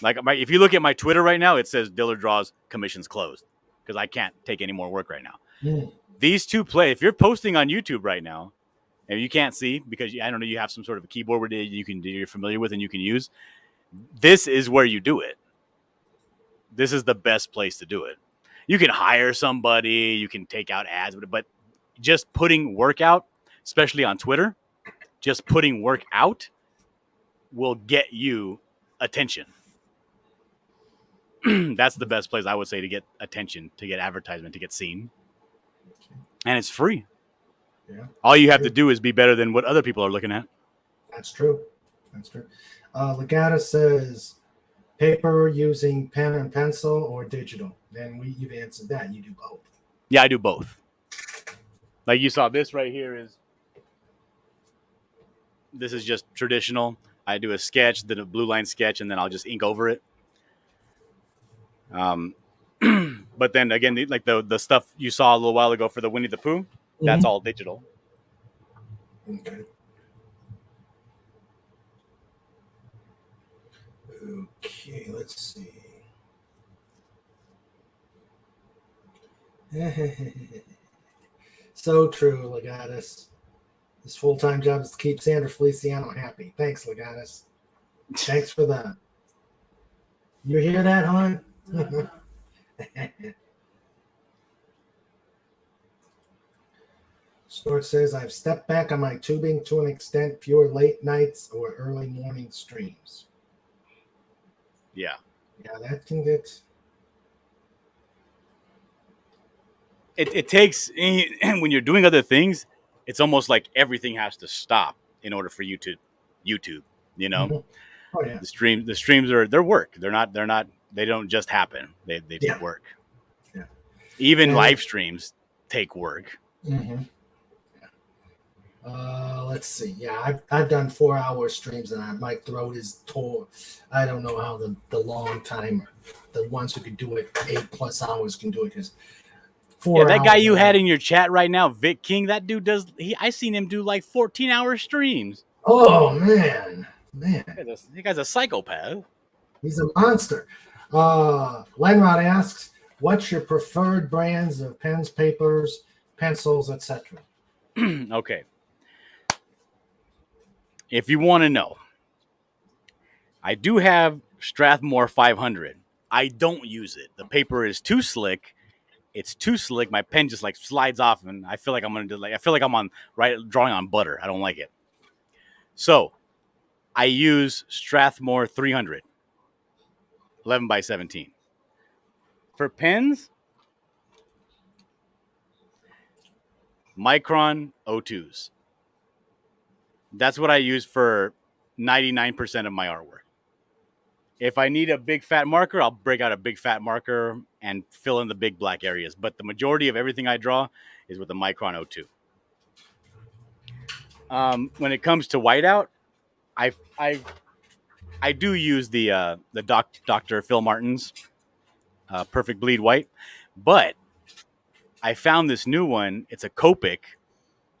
Like if you look at my Twitter right now, it says Dillard Draws commissions closed because I can't take any more work right now. These two play. If you're posting on YouTube right now, and you can't see because I don't know, you have some sort of a keyboard where you're familiar with and you can use. This is where you do it. This is the best place to do it. You can hire somebody, you can take out ads, but just putting work out, especially on Twitter, just putting work out will get you attention. That's the best place I would say to get attention, to get advertisement, to get seen. And it's free. Yeah. All you have to do is be better than what other people are looking at. That's true. That's true. Legata says, paper using pen and pencil or digital? Then you've answered that. You do both. Yeah, I do both. Like you saw, this right here this is just traditional. I do a sketch, then a blue line sketch, and then I'll just ink over it. But then again, like the stuff you saw a little while ago for the Winnie the Pooh, that's all digital. Okay. Okay, let's see. So true, Legatus. His full-time job is to keep Sandra Feliciano happy. Thanks, Legatus. Thanks for that. You hear that, hon? Snort says, I've stepped back on my tubing to an extent, fewer late nights or early morning streams. Yeah. Yeah, that can get... It takes, when you're doing other things, it's almost like everything has to stop in order for you to YouTube, you know? Mm-hmm. Oh, yeah. The streams they're work. They don't just happen. They take work. Yeah. Even live streams take work. Mm-hmm. Let's see. Yeah, I've done 4-hour streams and my throat is tore. I don't know how the long timer, the ones who could do it 8+ hours can do it, because that guy you had in your chat right now, Vic King, that dude I seen him do like 14-hour streams. Oh man. That guy's a psychopath. He's a monster. Lenrod asks, what's your preferred brands of pens, papers, pencils, etc.? Okay. If you want to know, I do have Strathmore 500. I don't use it. The paper is too slick. It's too slick. My pen just like slides off, and I feel like I'm drawing on butter. I don't like it. So I use Strathmore 300, 11x17. For pens, Micron O2s. That's what I use for 99% of my artwork. If I need a big fat marker, I'll break out a big fat marker and fill in the big black areas. But the majority of everything I draw is with the Micron O2. When it comes to whiteout, I do use the Dr. Phil Martin's Perfect Bleed White, but I found this new one. It's a Copic,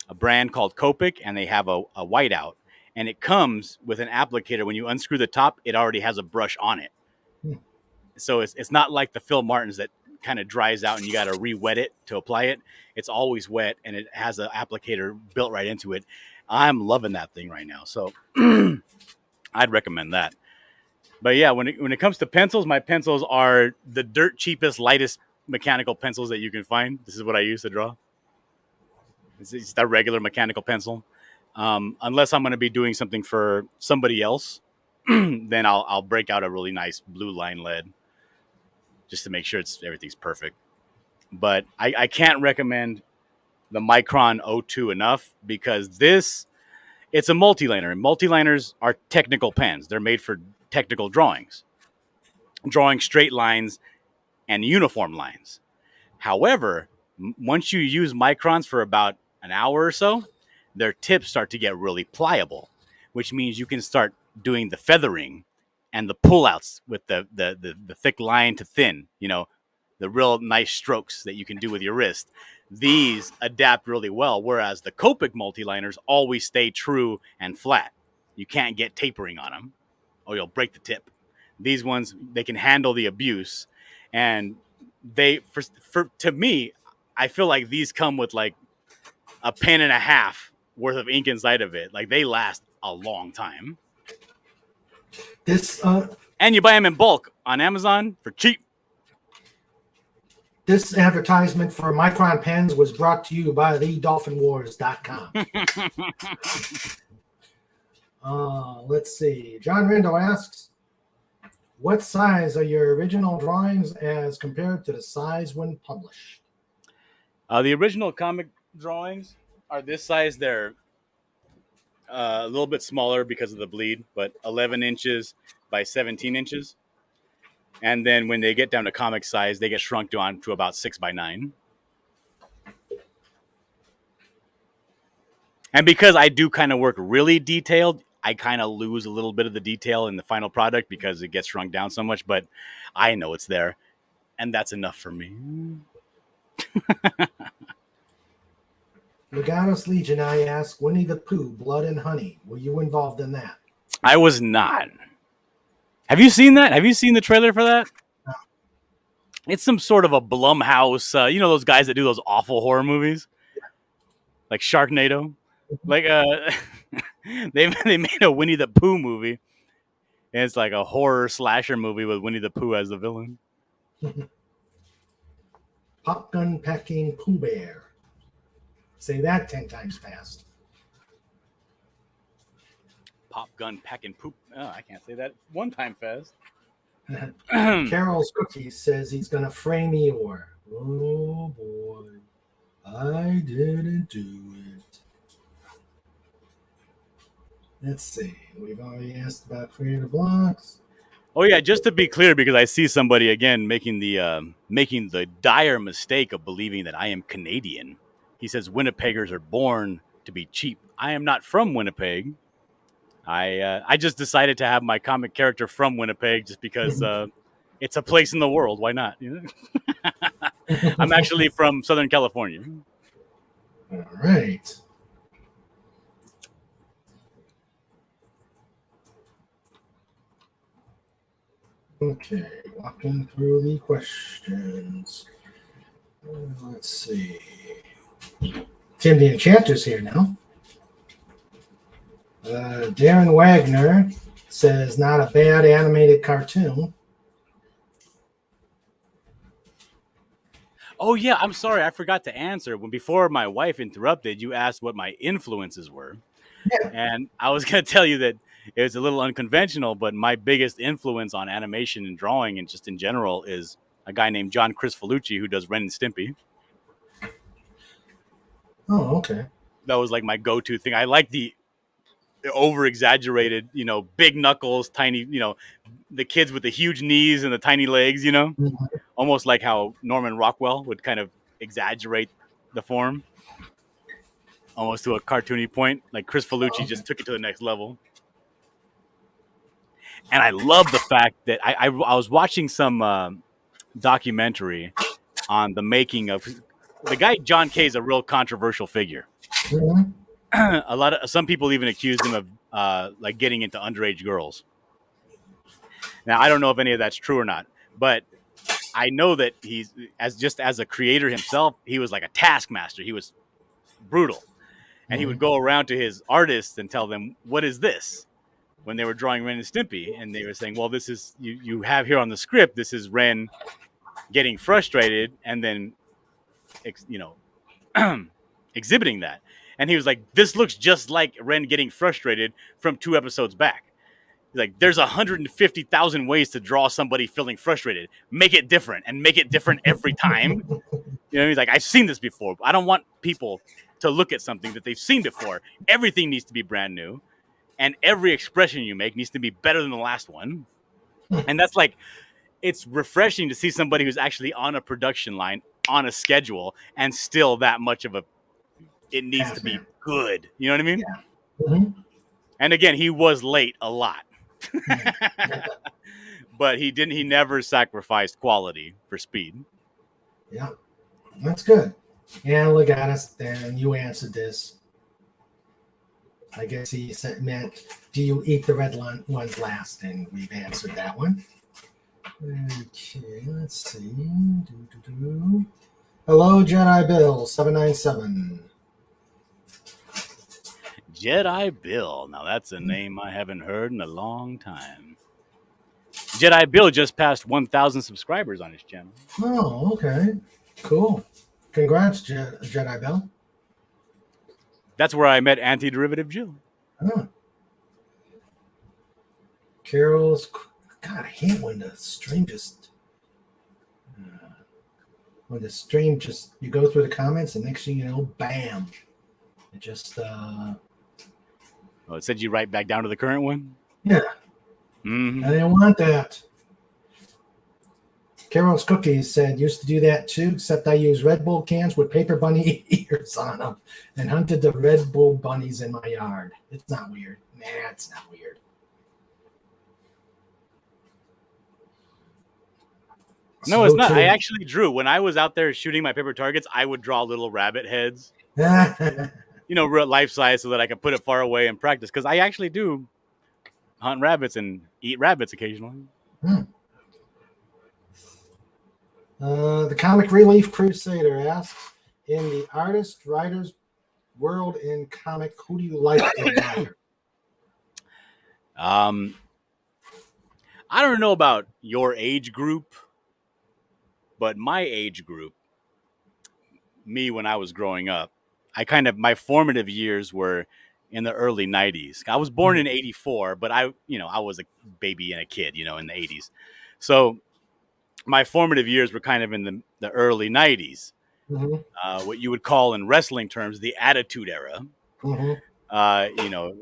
a brand called Copic, and they have a whiteout. And it comes with an applicator. When you unscrew the top, it already has a brush on it. So it's not like the Phil Martins that kind of dries out and you got to re-wet it to apply it. It's always wet, and it has an applicator built right into it. I'm loving that thing right now. So I'd recommend that. But yeah, when it comes to pencils, my pencils are the dirt cheapest, lightest mechanical pencils that you can find. This is what I use to draw. It's just a regular mechanical pencil. Unless I'm going to be doing something for somebody else, then I'll break out a really nice blue line lead just to make sure everything's perfect. But I can't recommend the Micron O2 enough because it's a multiliner. And multiliners are technical pens. They're made for technical drawing straight lines and uniform lines. However, once you use microns for about an hour or so, their tips start to get really pliable, which means you can start doing the feathering and the pullouts with the thick line to thin, the real nice strokes that you can do with your wrist. These adapt really well, whereas the Copic multiliners always stay true and flat. You can't get tapering on them, or you'll break the tip. These ones, they can handle the abuse, and to me, I feel like these come with like a pen and a half worth of ink inside of it. Like they last a long time. And you buy them in bulk on Amazon for cheap. This advertisement for Micron pens was brought to you by thedolphinwars.com. Let's see. John Rindo asks, what size are your original drawings as compared to the size when published? The original comic drawings are this size. They're a little bit smaller because of the bleed, but 11 inches by 17 inches. And then when they get down to comic size, they get shrunk down to about 6x9. And because I do kind of work really detailed, I kind of lose a little bit of the detail in the final product because it gets shrunk down so much, but I know it's there. And that's enough for me. Legatus Legion, I ask, Winnie the Pooh, Blood and Honey. Were you involved in that? I was not. Have you seen that? Have you seen the trailer for that? No. It's some sort of a Blumhouse, those guys that do those awful horror movies? Like Sharknado? Like they made a Winnie the Pooh movie. And it's like a horror slasher movie with Winnie the Pooh as the villain. Pop gun packing Pooh Bear. Say that 10 times fast. Pop gun packing poop. Oh, I can't say that one time fast. Carol's Cookies says he's going to frame Eeyore. Oh, boy. I didn't do it. Let's see. We've already asked about creative blocks. Oh, yeah, just to be clear, because I see somebody, again, making the dire mistake of believing that I am Canadian. He says Winnipeggers are born to be cheap. I am not from Winnipeg. I just decided to have my comic character from Winnipeg just because it's a place in the world. Why not? I'm actually from Southern California. All right. Okay, walking through the questions. Let's see. Tim the Enchanter's here now. Darren Wagner says, not a bad animated cartoon. Oh, yeah, I'm sorry. I forgot to answer. Before my wife interrupted, you asked what my influences were. Yeah. And I was going to tell you that it was a little unconventional, but my biggest influence on animation and drawing and just in general is a guy named John Crisfolucci who does Ren and Stimpy. Oh, okay. That was like my go-to thing. I like the over-exaggerated, big knuckles, tiny, the kids with the huge knees and the tiny legs, Mm-hmm. Almost like how Norman Rockwell would kind of exaggerate the form almost to a cartoony point. Like Crisfolucci just took it to the next level. And I love the fact that I was watching some documentary on the making of the guy. John Kay is a real controversial figure. Mm-hmm. Some people even accused him of like getting into underage girls. Now I don't know if any of that's true or not, but I know that he's as a creator himself, he was like a taskmaster. He was brutal, and he would go around to his artists and tell them, "What is this?" When they were drawing Ren and Stimpy, and they were saying, "Well, this is you have here on the script. This is Ren getting frustrated, and then exhibiting that. And he was like, this looks just like Ren getting frustrated from 2 episodes back. He's like, there's 150,000 ways to draw somebody feeling frustrated. Make it different and make it different every time. You know, he's like, I've seen this before. I don't want people to look at something that they've seen before. Everything needs to be brand new. And every expression you make needs to be better than the last one. And that's like, it's refreshing to see somebody who's actually on a production line, on a schedule, and still that much of it needs to be good. You know what I mean? Yeah. Mm-hmm. And again, he was late a lot. But he never sacrificed quality for speed. Yeah. That's good. And look at us, then you answered this. I guess he meant, do you eat the red ones last? And we've answered that one. Okay, let's see. Hello, Jedi Bill 797. Jedi Bill. Now that's a name I haven't heard in a long time. Jedi Bill just passed 1,000 subscribers on his channel. Oh, okay. Cool. Congrats, Jedi Bill. That's where I met Antiderivative Jill. Oh. Carol's... God, I hate when the stream just... when the stream just... You go through the comments and next thing you know, bam. It just... Oh, it said you right back down to the current one? Yeah. Mm-hmm. I didn't want that. Carol's Cookies said, used to do that too, except I use Red Bull cans with paper bunny ears on them and hunted the Red Bull bunnies in my yard. It's not weird. Nah, it's not weird. No, it's not. I actually drew. When I was out there shooting my paper targets, I would draw little rabbit heads. You know, life size so that I could put it far away and practice. Because I actually do hunt rabbits and eat rabbits occasionally. The Comic Relief Crusader asks, in the artist, writer's world in comic, who do you like to admire? I don't know about your age group, but my age group, me when I was growing up, my formative years were in the early 90s. I was born in 84, but I was a baby and a kid, in the 80s. So my formative years were kind of in the early 90s. Mm-hmm. What you would call in wrestling terms, the Attitude Era. Mm-hmm.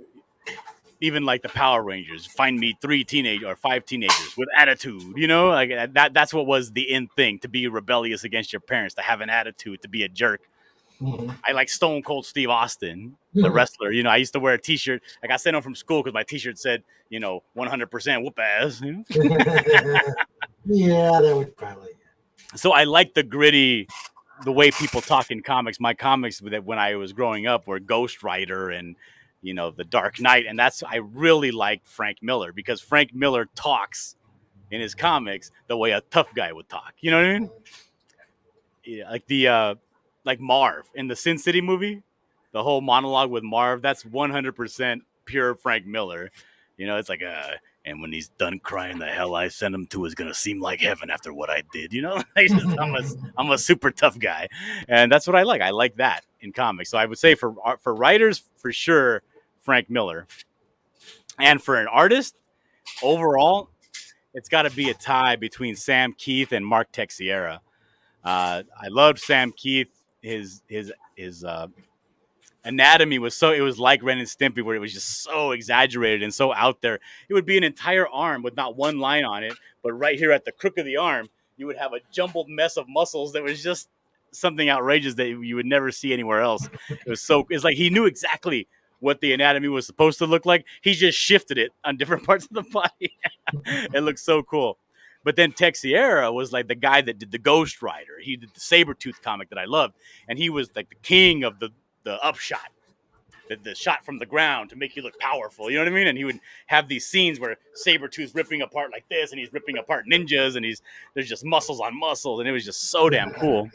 Even like the Power Rangers, find me 5 teenagers with attitude, like that's what was the in thing, to be rebellious against your parents, to have an attitude, to be a jerk. Mm-hmm. I like Stone Cold Steve Austin, the wrestler. I used to wear a t-shirt. I got sent home from school because my t-shirt said, 100% whoop ass. Yeah, that would probably. So I like the gritty, the way people talk in comics. My comics that when I was growing up were Ghost Rider and, The Dark Knight. And I really like Frank Miller because Frank Miller talks in his comics the way a tough guy would talk. You know what I mean? Yeah, like Marv in the Sin City movie, the whole monologue with Marv, that's 100% pure Frank Miller. It's like, and when he's done crying, the hell I sent him to is going to seem like heaven after what I did. I'm a super tough guy. And that's what I like. I like that in comics. So I would say for writers, for sure, Frank Miller. And for an artist, overall, it's got to be a tie between Sam Keith and Mark Texiera. I loved Sam Keith. His anatomy was it was like Ren and Stimpy, where it was just so exaggerated and so out there. It would be an entire arm with not one line on it, but right here at the crook of the arm, you would have a jumbled mess of muscles that was just something outrageous that you would never see anywhere else. It's like he knew exactly what the anatomy was supposed to look like. He just shifted it on different parts of the body. It looks so cool. But then Texiera was like the guy that did the Ghost Rider. He did the Sabretooth comic that I loved. And he was like the king of the upshot, the shot from the ground to make you look powerful. You know what I mean? And he would have these scenes where Sabretooth's ripping apart like this, and he's ripping apart ninjas, and there's just muscles on muscles, and it was just so damn cool.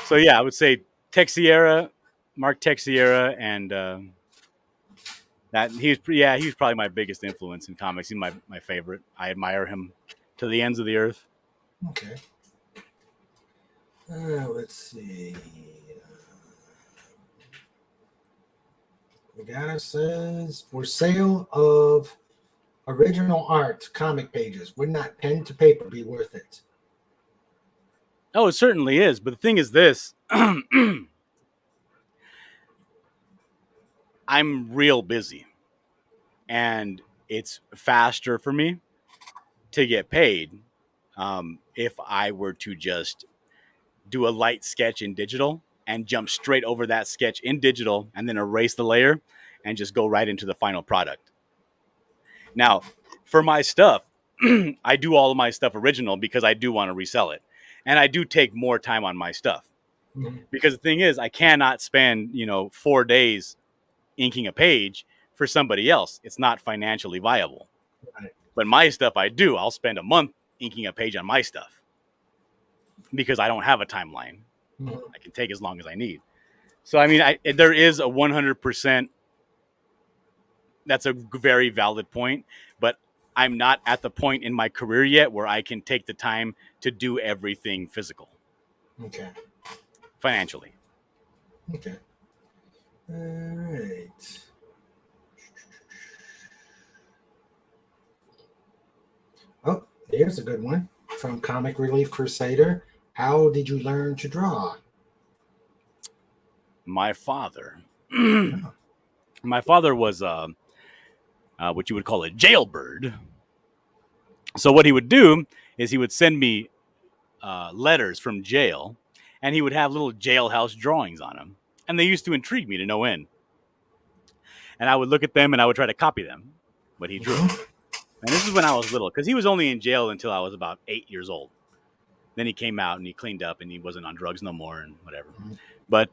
So yeah, I would say Mark Texiera, and he was probably my biggest influence in comics. He's my favorite. I admire him to the ends of the earth. Okay. Let's see. The guy says for sale of original art comic pages. Would not pen to paper be worth it? Oh, it certainly is. But the thing is this. I'm real busy. And it's faster for me to get paid if I were to just do a light sketch in digital and jump straight over that sketch in digital and then erase the layer and just go right into the final product. Now, for my stuff, I do all of my stuff original because I do want to resell it. And I do take more time on my stuff. Mm-hmm. Because the thing is, I cannot spend, 4 days inking a page for somebody else. It's not financially viable. Right. But my stuff I do. I'll spend a month inking a page on my stuff because I don't have a timeline. Mm-hmm. I can take as long as I need. So, I mean, there is a 100%. That's a very valid point. But I'm not at the point in my career yet where I can take the time to do everything physical. Okay. Financially. Okay. All right. Oh, here's a good one from Comic Relief Crusader. How did you learn to draw? My father. My father was what you would call a jailbird. So what he would do is he would send me letters from jail, and he would have little jailhouse drawings on them, and they used to intrigue me to no end. And I would look at them and I would try to copy them, what he drew. And this is when I was little, because he was only in jail until I was about 8 years old. Then he came out and he cleaned up and he wasn't on drugs no more and whatever. But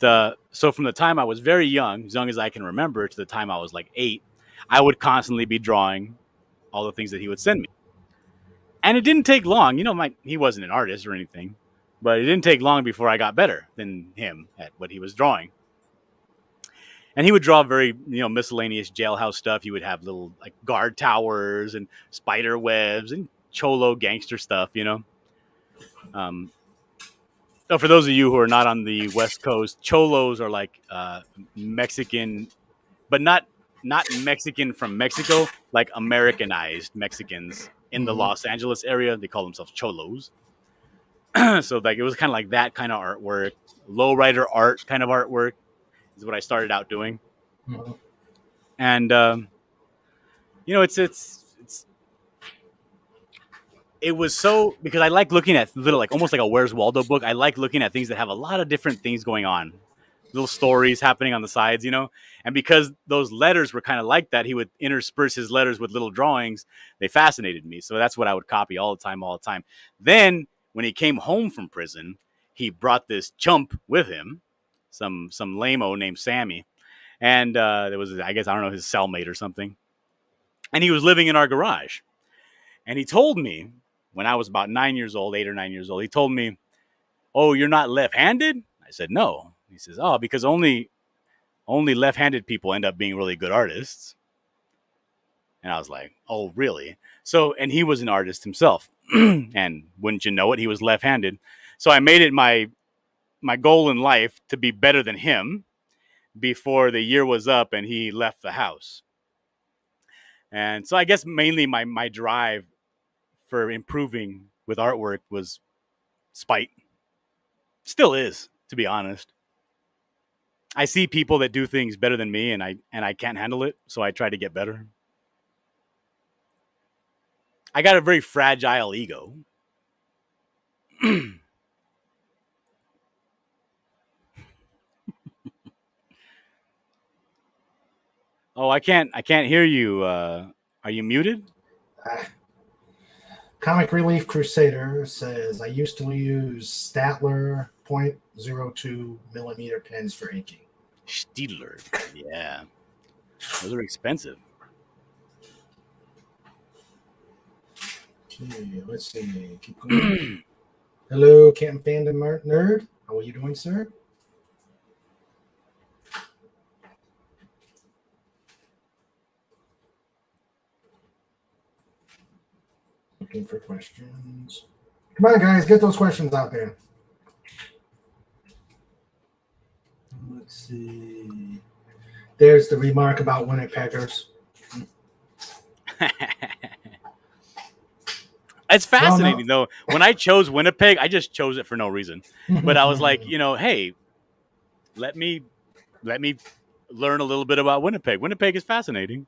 so from the time I was very young, as young as I can remember, to the time I was like 8, I would constantly be drawing all the things that he would send me. And it didn't take long. He wasn't an artist or anything, but it didn't take long before I got better than him at what he was drawing. And he would draw very, miscellaneous jailhouse stuff. He would have little like guard towers and spider webs and cholo gangster stuff, So for those of you who are not on the West Coast, cholos are like Mexican, but not Mexican from Mexico, like Americanized Mexicans in the Los Angeles area. They call themselves cholos. So like it was kind of like that kind of artwork, lowrider art kind of artwork is what I started out doing. Mm-hmm. And it was so, because I like looking at little, like almost like a Where's Waldo book. I like looking at things that have a lot of different things going on, little stories happening on the sides, and because those letters were kind of like that, he would intersperse his letters with little drawings. They fascinated me. So that's what I would copy all the time. Then when he came home from prison, he brought this chump with him, some lame-o named Sammy. And there was, I guess, I don't know, his cellmate or something. And he was living in our garage. And he told me, when I was about 9 years old, 8 or 9 years old, he told me, "Oh, you're not left-handed?" I said, "No." He says, "Oh, because only left-handed people end up being really good artists." And I was like, "Oh, really?" So, and he was an artist himself. And wouldn't you know it, he was left-handed. So I made it my goal in life to be better than him before the year was up and he left the house. And so I guess mainly my drive for improving with artwork was spite. Still is, to be honest. I see people that do things better than me and I can't handle it, so I try to get better. I got a very fragile ego. Oh, I can't hear you. Are you muted? Comic Relief Crusader says, I used to use Statler 0.02 millimeter pens for inking. Dillard, yeah. Those are expensive. Okay, let's see. Keep going. Hello, Camp Fandom Nerd. How are you doing, sir? Looking for questions. Come on, guys, get those questions out there. Let's see. There's the remark about Winnipeggers. It's fascinating, though. When I chose Winnipeg, I just chose it for no reason. But I was like, hey, let me learn a little bit about Winnipeg. Winnipeg is fascinating.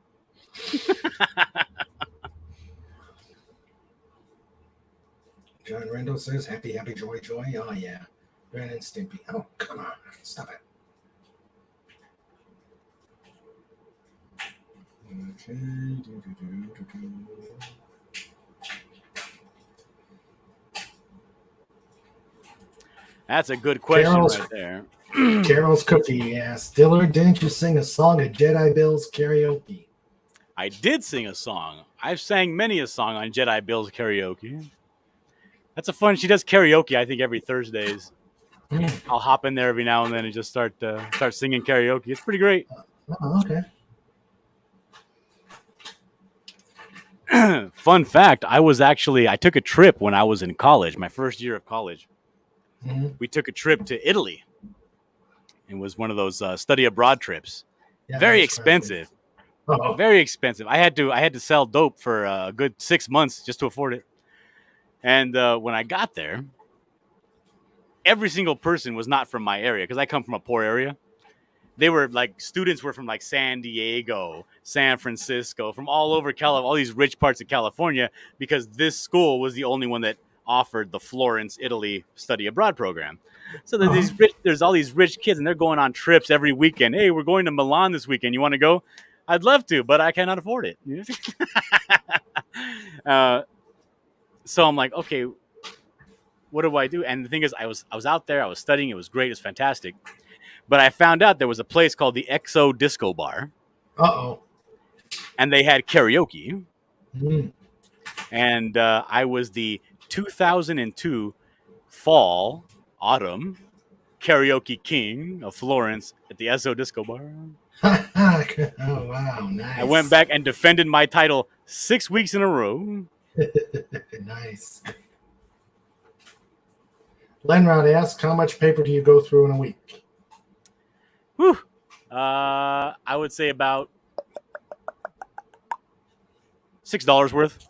John Randall says, happy, happy, joy, joy. Oh, yeah. Ren and Stimpy. Oh, come on. Stop it. Okay. That's a good question Carol's, right there. Carol's Cookie asks, Dillard, didn't you sing a song at Jedi Bill's karaoke? I did sing a song. I've sang many a song on Jedi Bill's karaoke. That's a fun. She does karaoke, I think, every Thursdays. I'll hop in there every now and then and just start singing karaoke. It's pretty great. Oh, okay. Fun fact, I took a trip when I was in college, my first year of college. Mm-hmm. We took a trip to Italy. It was one of those study abroad trips. Yeah, Very expensive. Oh. Very expensive. I had to sell dope for a good 6 months just to afford it. And when I got there, every single person was not from my area because I come from a poor area. They were like students were from like San Diego, San Francisco, from all over California, all these rich parts of California, because this school was the only one that offered the Florence, Italy study abroad program. So there's all these rich kids and they're going on trips every weekend. Hey, we're going to Milan this weekend. You want to go? I'd love to, but I cannot afford it. So I'm like, okay, what do I do? And the thing is, I was out there, I was studying, it was great, it was fantastic. But I found out there was a place called the XO Disco Bar. Uh-oh. And they had karaoke. Mm. And I was the 2002 autumn karaoke king of Florence at the XO Disco Bar. Oh, wow, nice. I went back and defended my title 6 weeks in a row. Nice. Lenrod asks, how much paper do you go through in a week? Whew. I would say about $6 worth.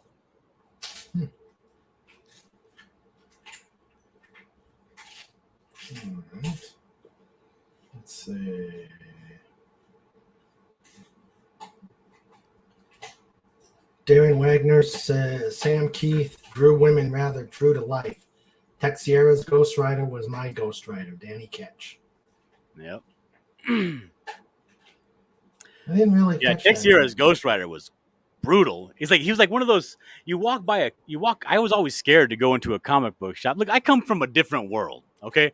All right. Let's see. Darren Wagner says, Sam Keith drew women rather true to life. Tex Sierra's Ghost Rider was my Ghost Rider, Danny Ketch. Yep. I didn't really catch Tex that. Sierra's Ghost Rider was brutal. He was like one of those, I was always scared to go into a comic book shop. Look, I come from a different world, okay?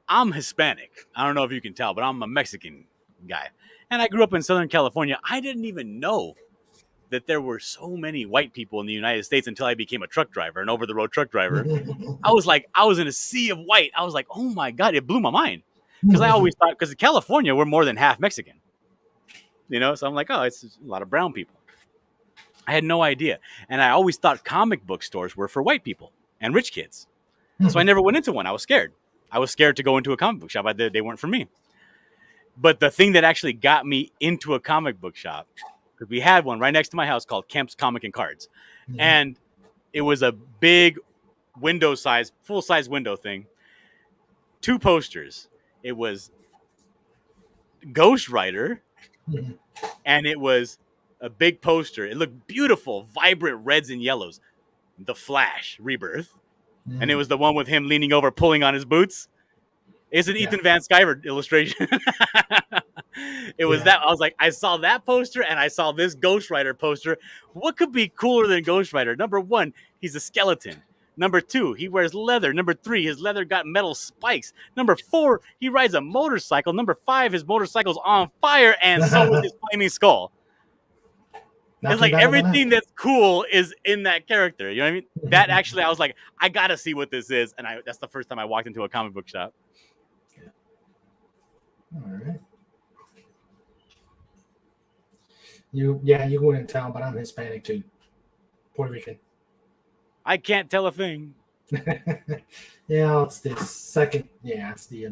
I'm Hispanic. I don't know if you can tell, but I'm a Mexican guy. And I grew up in Southern California. I didn't even know that there were so many white people in the United States until I became a truck driver, an over-the-road truck driver. I was in a sea of white. I was like, oh my God, it blew my mind. Because I always thought, because in California, we're more than half Mexican. So I'm like, oh, it's a lot of brown people. I had no idea. And I always thought comic book stores were for white people and rich kids. So I never went into one. I was scared. I was scared to go into a comic book shop. They weren't for me. But the thing that actually got me into a comic book shop, because we had one right next to my house called Kemp's Comic and Cards. Mm-hmm. And it was a big full-size window thing. 2 posters. It was Ghost Rider, and it was a big poster. It looked beautiful, vibrant reds and yellows. The Flash Rebirth. And it was the one with him leaning over, pulling on his boots. It's an Ethan Van Sciver illustration. It was that. I was like, I saw that poster and I saw this Ghost Rider poster. What could be cooler than Ghost Rider? Number 1, he's a skeleton. Number 2, he wears leather. Number 3, his leather got metal spikes. Number 4, he rides a motorcycle. Number 5, his motorcycle's on fire, and so is his flaming skull. It's like everything that's cool is in that character. You know what I mean? That actually, I was like, I gotta see what this is, and that's the first time I walked into a comic book shop. Yeah. All right. You wouldn't tell, but I'm Hispanic too. Puerto Rican. I can't tell a thing. Yeah, it's the second. Yeah, it's the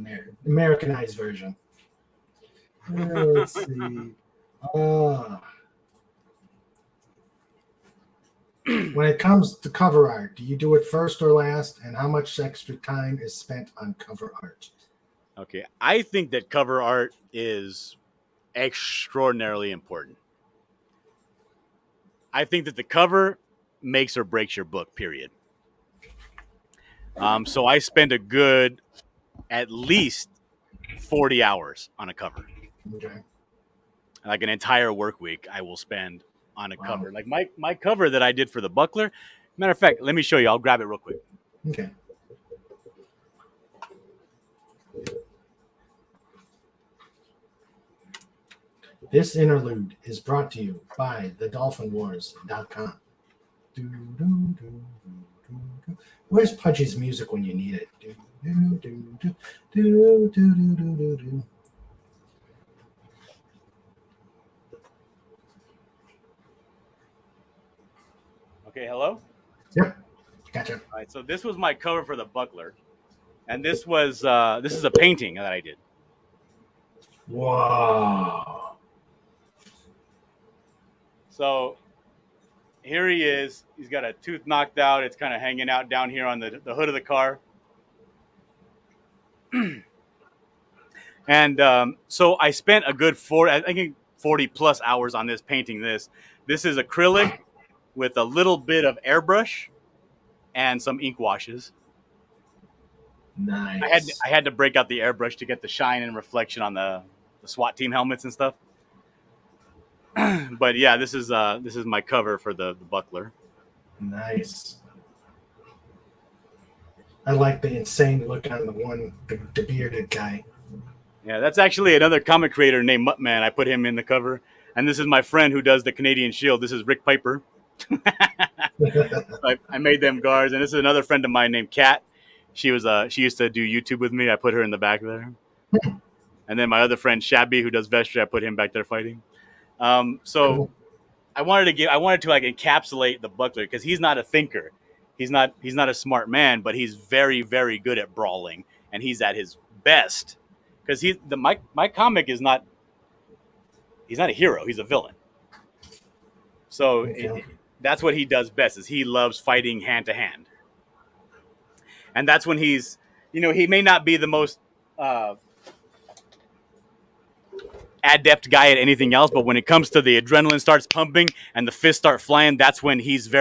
Americanized version. Let's see. When it comes to cover art, do you do it first or last? And how much extra time is spent on cover art? Okay, I think that cover art is extraordinarily important. I think that the cover makes or breaks your book, period. So I spend a good at least 40 hours on a cover. Okay. Like an entire work week I will spend on a Wow. cover. Like my cover that I did for the buckler. Matter of fact, let me show you. I'll grab it real quick. Okay. This interlude is brought to you by thedolphinwars.com. Where's Pudgy's music when you need it? Okay, hello? Yep. Gotcha. All right, so this was my cover for the buckler. And this is a painting that I did. Wow. So here he is. He's got a tooth knocked out. It's kind of hanging out down here on the hood of the car. And so I spent a good 40 plus hours on this painting. This is acrylic with a little bit of airbrush and some ink washes. Nice. I had to break out the airbrush to get the shine and reflection on the SWAT team helmets and stuff. But yeah, this is my cover for the buckler. Nice. I like the insane look on the bearded guy. Yeah, that's actually another comic creator named Muttman. I put him in the cover. And this is my friend who does the Canadian Shield. This is Rick Piper. I made them guards. And this is another friend of mine named Kat. She used to do YouTube with me. I put her in the back there. And then my other friend Shabby, who does vestry, I put him back there fighting. So Cool. I wanted to like encapsulate the buckler because he's not a thinker. He's not a smart man, but he's very, very good at brawling, and he's at his best. Because my comic is not. He's not a hero. He's a villain. So Okay. that's what he does best. Is he loves fighting hand to hand, and that's when he's. He may not be the most adept guy at anything else, but when it comes to the adrenaline starts pumping and the fists start flying, that's when he's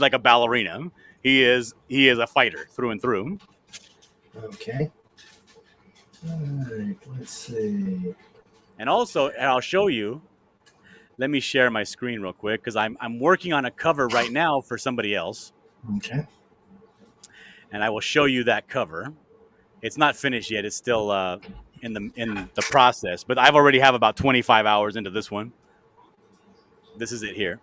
like a ballerina. He is a fighter through and through. Okay. All right. Let's see. And also, and I'll show you. Let me share my screen real quick because I'm working on a cover right now for somebody else, Okay. and I will show you that cover. It's not finished yet. It's still in the process, but I've already have about 25 hours into this one. This is it here.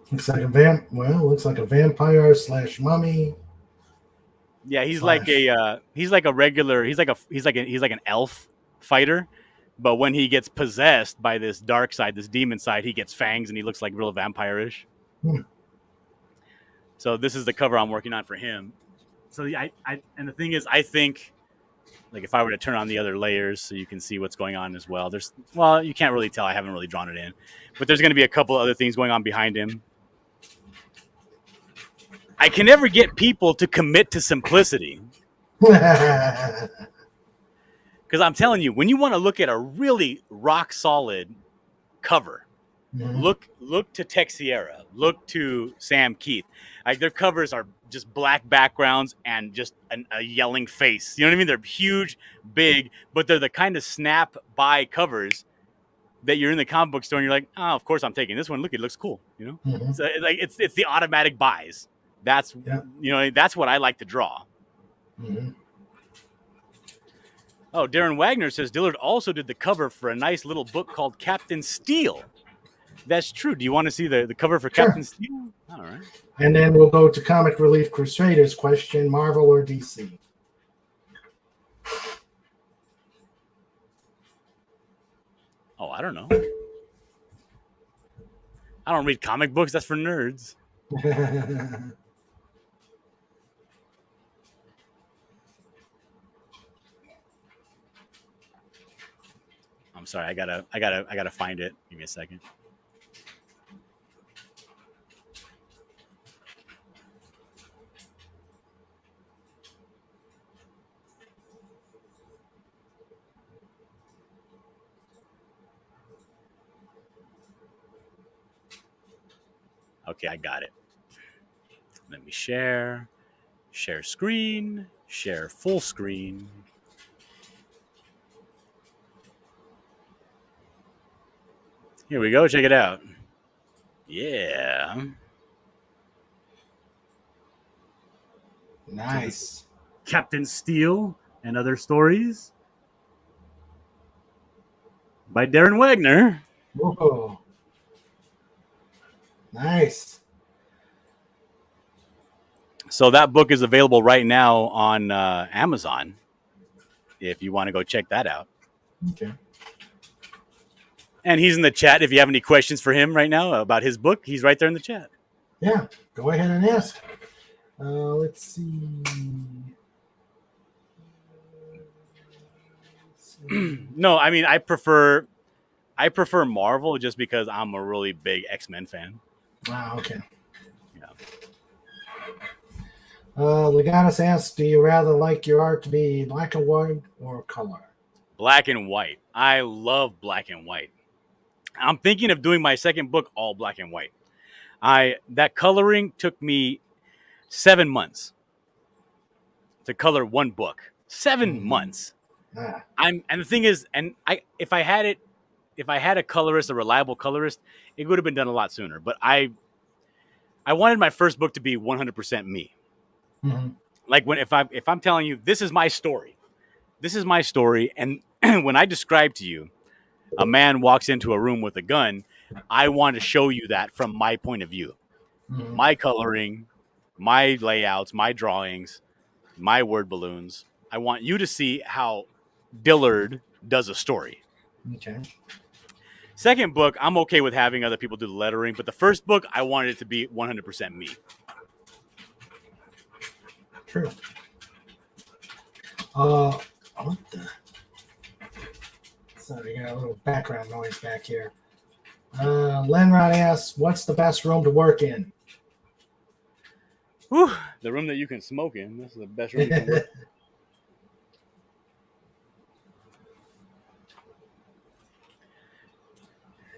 Looks like a vampire / mummy. Yeah, he's like an elf fighter, but when he gets possessed by this dark side, this demon side, he gets fangs and he looks like real vampire-ish. So this is the cover I'm working on for him. So and the thing is, I think, like if I were to turn on the other layers so you can see what's going on as well. You can't really tell. I haven't really drawn it in, but there's going to be a couple other things going on behind him. I can never get people to commit to simplicity. Because I'm telling you, when you want to look at a really rock solid cover, look to Texiera, look to Sam Keith. Like their covers are just black backgrounds and just a yelling face. You know what I mean? They're huge, big, but they're the kind of snap by covers that you're in the comic book store and you're like, oh, of course I'm taking this one. Look, it looks cool. So like it's the automatic buys. That's that's what I like to draw. Oh, Darren Wagner says Dillard also did the cover for a nice little book called Captain Steel. That's true. Do you want to see the cover for Captain Steel? All right. And then we'll go to Comic Relief Crusaders question: Marvel or DC? Oh, I don't know. I don't read comic books. That's for nerds. I'm sorry. I gotta find it. Give me a second. Okay, I got it. Let me share. Share screen. Share full screen. Here we go. Check it out. Yeah. Nice. Captain Steel and Other Stories by Darren Wagner. Whoa. Nice. So that book is available right now on Amazon if you want to go check that out. Okay. And he's in the chat if you have any questions for him right now about his book. He's right there in the chat. Yeah, go ahead and ask. Let's see. No, I mean I prefer Marvel just because I'm a really big X-Men fan. Wow, okay. Yeah. Legatus asks, do you rather like your art to be black and white or color? Black and white. I love black and white. I'm thinking of doing my second book all black and white. That coloring took me 7 months to color one book. 7 months. Ah. And the thing is, if I had a colorist, a reliable colorist, it would have been done a lot sooner. But I wanted my first book to be 100% me. Mm-hmm. Like if I'm telling you this is my story, and when I describe to you, a man walks into a room with a gun, I want to show you that from my point of view, my coloring, my layouts, my drawings, my word balloons. I want you to see how Dillard does a story. Okay. Second book, I'm okay with having other people do the lettering, but the first book, I wanted it to be 100% me. True. What the? Sorry, got a little background noise back here. Lenrod asks, what's the best room to work in? Whew, the room that you can smoke in. That's the best room you can work in.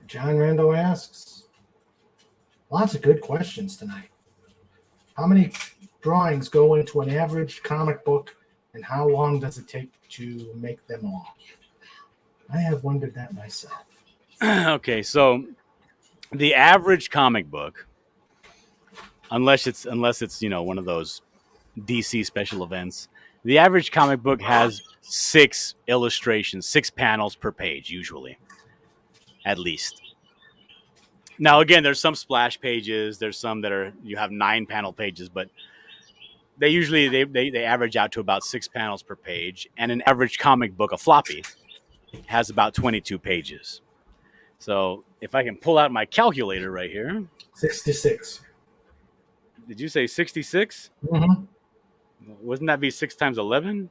John Randall asks, lots of good questions tonight. How many drawings go into an average comic book, and how long does it take to make them all? I have wondered that myself. Okay, so the average comic book, unless it's one of those DC special events, the average comic book has 6 illustrations, 6 panels per page, usually, at least. Now, again, there's some splash pages. There's some that you have 9 panel pages, but they usually they average out to about 6 panels per page. And an average comic book, a floppy, has about 22 pages. So if I can pull out my calculator right here. 66. Did you say 66? Mm-hmm. Wouldn't that be 6 times 11?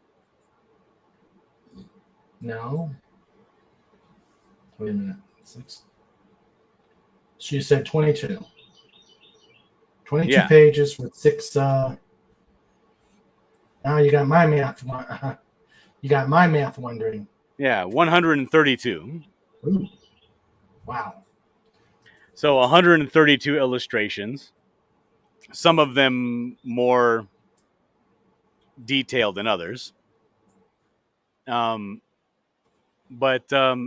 No. Wait a minute. 6. She said 22. 22 pages with 6. Now you got my math. You got my math wondering. Yeah, 132. Ooh. Wow. So 132 illustrations. Some of them more detailed than others. And the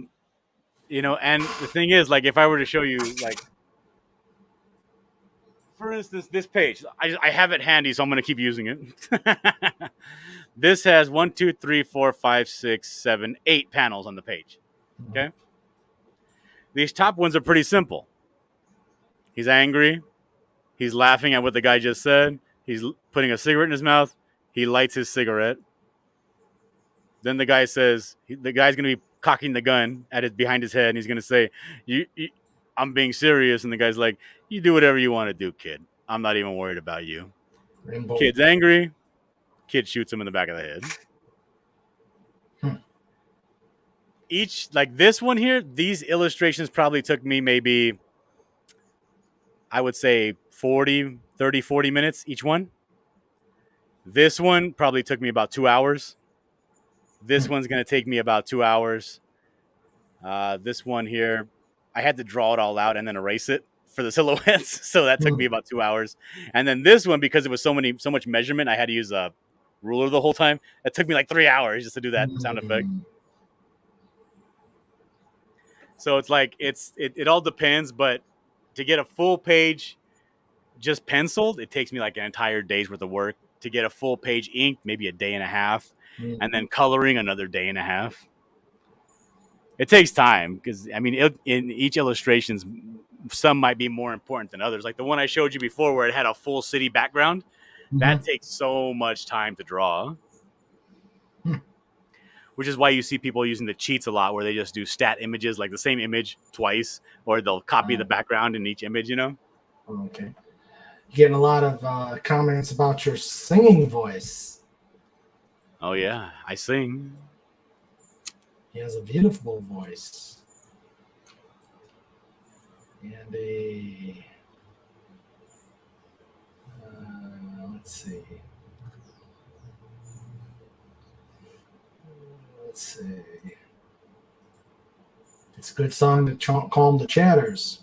thing is, like, if I were to show you, like, for instance, this page, I have it handy, so I'm going to keep using it. This has 1, 2, 3, 4, 5, 6, 7, 8 panels on the page. Okay. These top ones are pretty simple. He's angry. He's laughing at what the guy just said. He's putting a cigarette in his mouth. He lights his cigarette. Then the guy says, the guy's going to be cocking the gun behind his head, and he's going to say, I'm being serious. And the guy's like, you do whatever you want to do, kid. I'm not even worried about you. Rainbow. Kid's angry. Kid shoots him in the back of the head. each, like this one here, these illustrations probably took me maybe, I would say 40 minutes each one. This one probably took me about 2 hours. This one's going to take me about 2 hours. This one here, I had to draw it all out and then erase it for the silhouettes. So that took me about 2 hours. And then this one, because it was so much measurement, I had to use a ruler the whole time. It took me like 3 hours just to do that sound effect. So it's like, it all depends, but to get a full page just penciled, it takes me like an entire day's worth of work. To get a full page inked, maybe a day and a half, and then coloring another day and a half. It takes time because, I mean, in each illustrations, some might be more important than others. Like the one I showed you before where it had a full city background, that takes so much time to draw. Which is why you see people using the cheats a lot, where they just do stat images, like the same image twice, or they'll copy the background in each image, you know? Okay. Getting a lot of comments about your singing voice. Oh, yeah. I sing. He has a beautiful voice. And let's see. It's a good song to calm the chatters.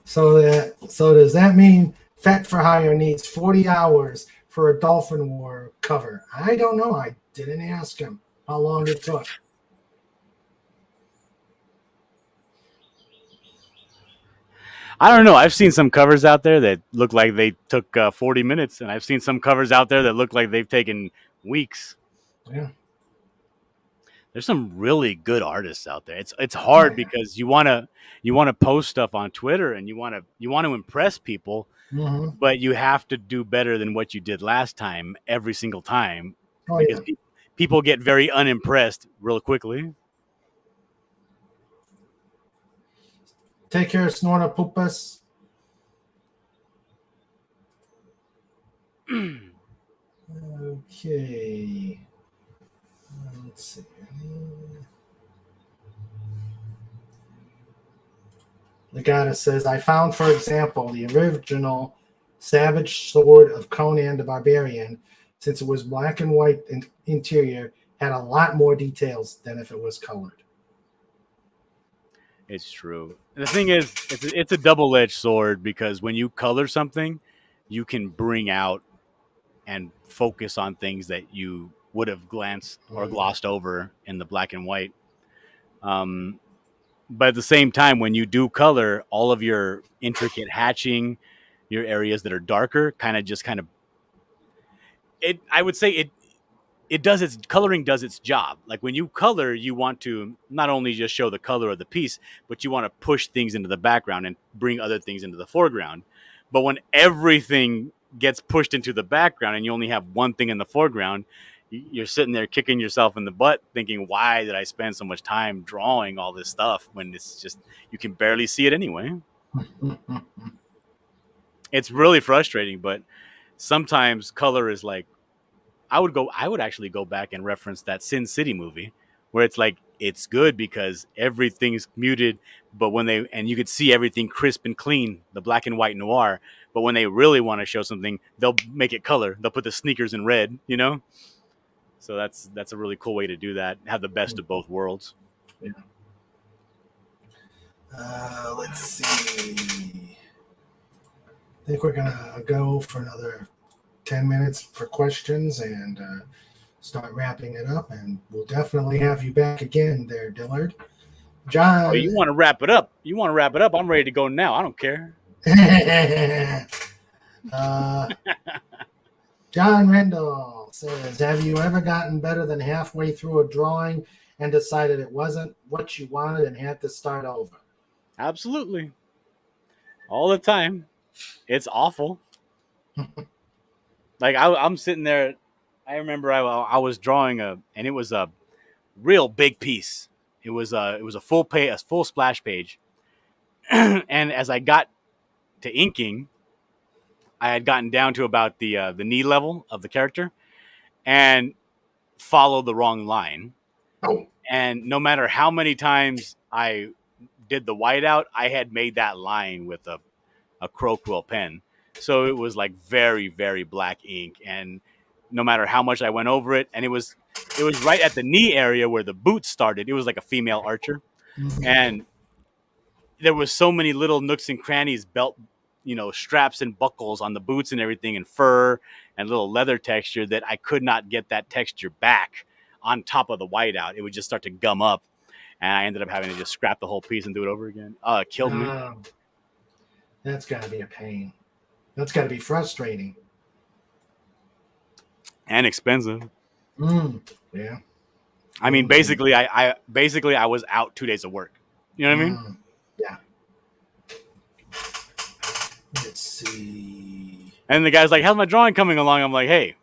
So does that mean Fat for Hire needs 40 hours for a Dolphin War cover? I don't know. I didn't ask him how long it took. I don't know. I've seen some covers out there that look like they took 40 minutes, and I've seen some covers out there that look like they've taken weeks. Yeah. There's some really good artists out there. It's hard because you want to post stuff on Twitter and you want to impress people, but you have to do better than what you did last time every single time, because people get very unimpressed real quickly. Take care, Snorna Poopas. Okay. Let's see. Legata says, I found, for example, the original Savage Sword of Conan the Barbarian, since it was black and white interior, had a lot more details than if it was colored. It's true. And the thing is, it's a double-edged sword, because when you color something, you can bring out and focus on things that you would have glanced or glossed over in the black and white. But at the same time, when you do color, all of your intricate hatching, your areas that are darker, I would say coloring does its job. Like when you color, you want to not only just show the color of the piece, but you want to push things into the background and bring other things into the foreground. But when everything gets pushed into the background and you only have one thing in the foreground, you're sitting there kicking yourself in the butt thinking, why did I spend so much time drawing all this stuff when it's just, you can barely see it anyway. It's really frustrating, but sometimes color is like, I would actually go back and reference that Sin City movie, where it's like, it's good because everything's muted, but and you could see everything crisp and clean, the black and white noir. But when they really want to show something, they'll make it color. They'll put the sneakers in red, you know? So that's a really cool way to do that. Have the best of both worlds. Yeah. Let's see. I think we're gonna go for another 10 minutes for questions and start wrapping it up. And we'll definitely have you back again there, Dillard. John. Oh, you want to wrap it up? I'm ready to go now. I don't care. John Rendell says, have you ever gotten better than halfway through a drawing and decided it wasn't what you wanted and had to start over? Absolutely. All the time. It's awful. Like I'm sitting there. I remember I was drawing and it was a real big piece. It was a full splash page. And as I got to inking, I had gotten down to about the knee level of the character and followed the wrong line. Oh. And no matter how many times I did the whiteout, I had made that line with a crow quill pen. So it was like very, very black ink. And no matter how much I went over it, and it was right at the knee area where the boots started. It was like a female archer. Mhm. And there was so many little nooks and crannies, belt, straps and buckles on the boots and everything, and fur and little leather texture that I could not get that texture back on top of the whiteout. It would just start to gum up, and I ended up having to just scrap the whole piece and do it over again. It killed me. That's got to be a pain. That's got to be frustrating. And expensive. Yeah. I mean, basically, I was out 2 days of work. You know what I mean? Yeah. Let's see. And the guy's like, "How's my drawing coming along?" I'm like, "Hey,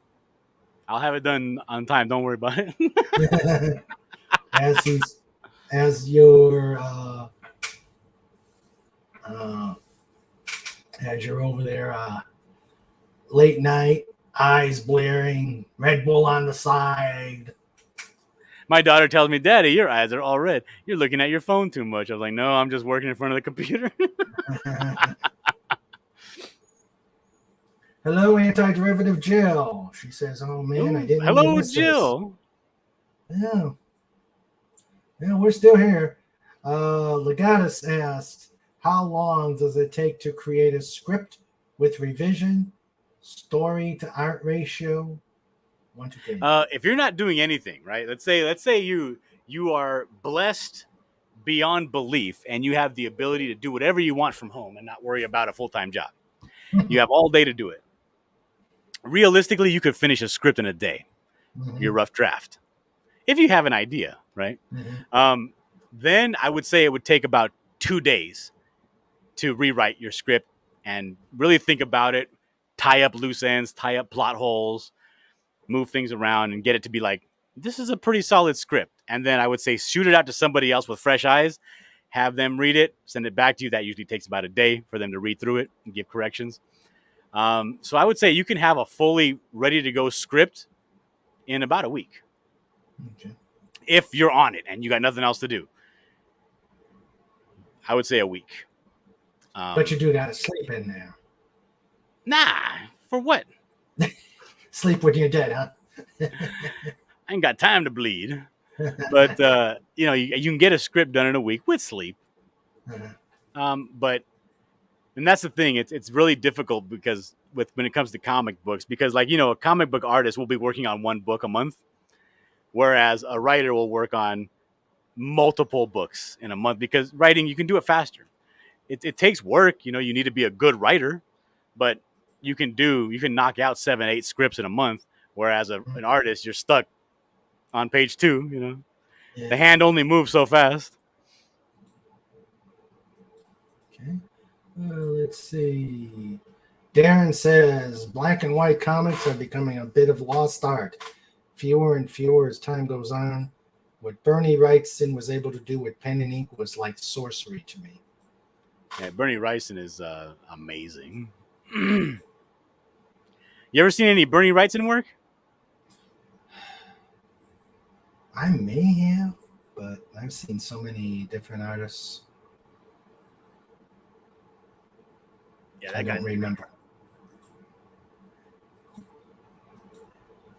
I'll have it done on time. Don't worry about it." as you're over there late night, eyes blaring, Red Bull on the side. My daughter tells me, "Daddy, your eyes are all red. You're looking at your phone too much." I was like, "No, I'm just working in front of the computer." Hello, anti-derivative Jill. She says, "Oh man, I didn't." Hello, Jill. Yeah, we're still here. Legatus asked, "How long does it take to create a script with revision, story to art ratio?" 1 to 10. If you're not doing anything, right? Let's say you are blessed beyond belief, and you have the ability to do whatever you want from home and not worry about a full-time job. You have all day to do it. Realistically, you could finish a script in a day. Your rough draft, if you have an idea, right? Then I would say it would take about 2 days to rewrite your script and really think about it, tie up loose ends, tie up plot holes, move things around, and get it to be like, this is a pretty solid script. And then I would say shoot it out to somebody else with fresh eyes, have them read it, send it back to you. That usually takes about a day for them to read through it and give corrections. So I would say you can have a fully ready to go script in about a week. Okay. If you're on it and you got nothing else to do. I would say a week. But you do got to sleep in there. Nah, for what? Sleep when you're dead, huh? I ain't got time to bleed. But, you can get a script done in a week with sleep. And that's the thing. It's really difficult because when it comes to comic books, because a comic book artist will be working on one book a month, whereas a writer will work on multiple books in a month, because writing, you can do it faster. It takes work. You need to be a good writer, but you can knock out 7-8 scripts in a month. Whereas an artist, you're stuck on page 2, Yeah. The hand only moves so fast. Okay. Let's see. Darren says black and white comics are becoming a bit of lost art. Fewer and fewer as time goes on. What Bernie Wrightson was able to do with pen and ink was like sorcery to me. Yeah, Bernie Wrightson is amazing. You ever seen any Bernie Wrightson work? I may have, but I've seen so many different artists. Yeah, I don't remember.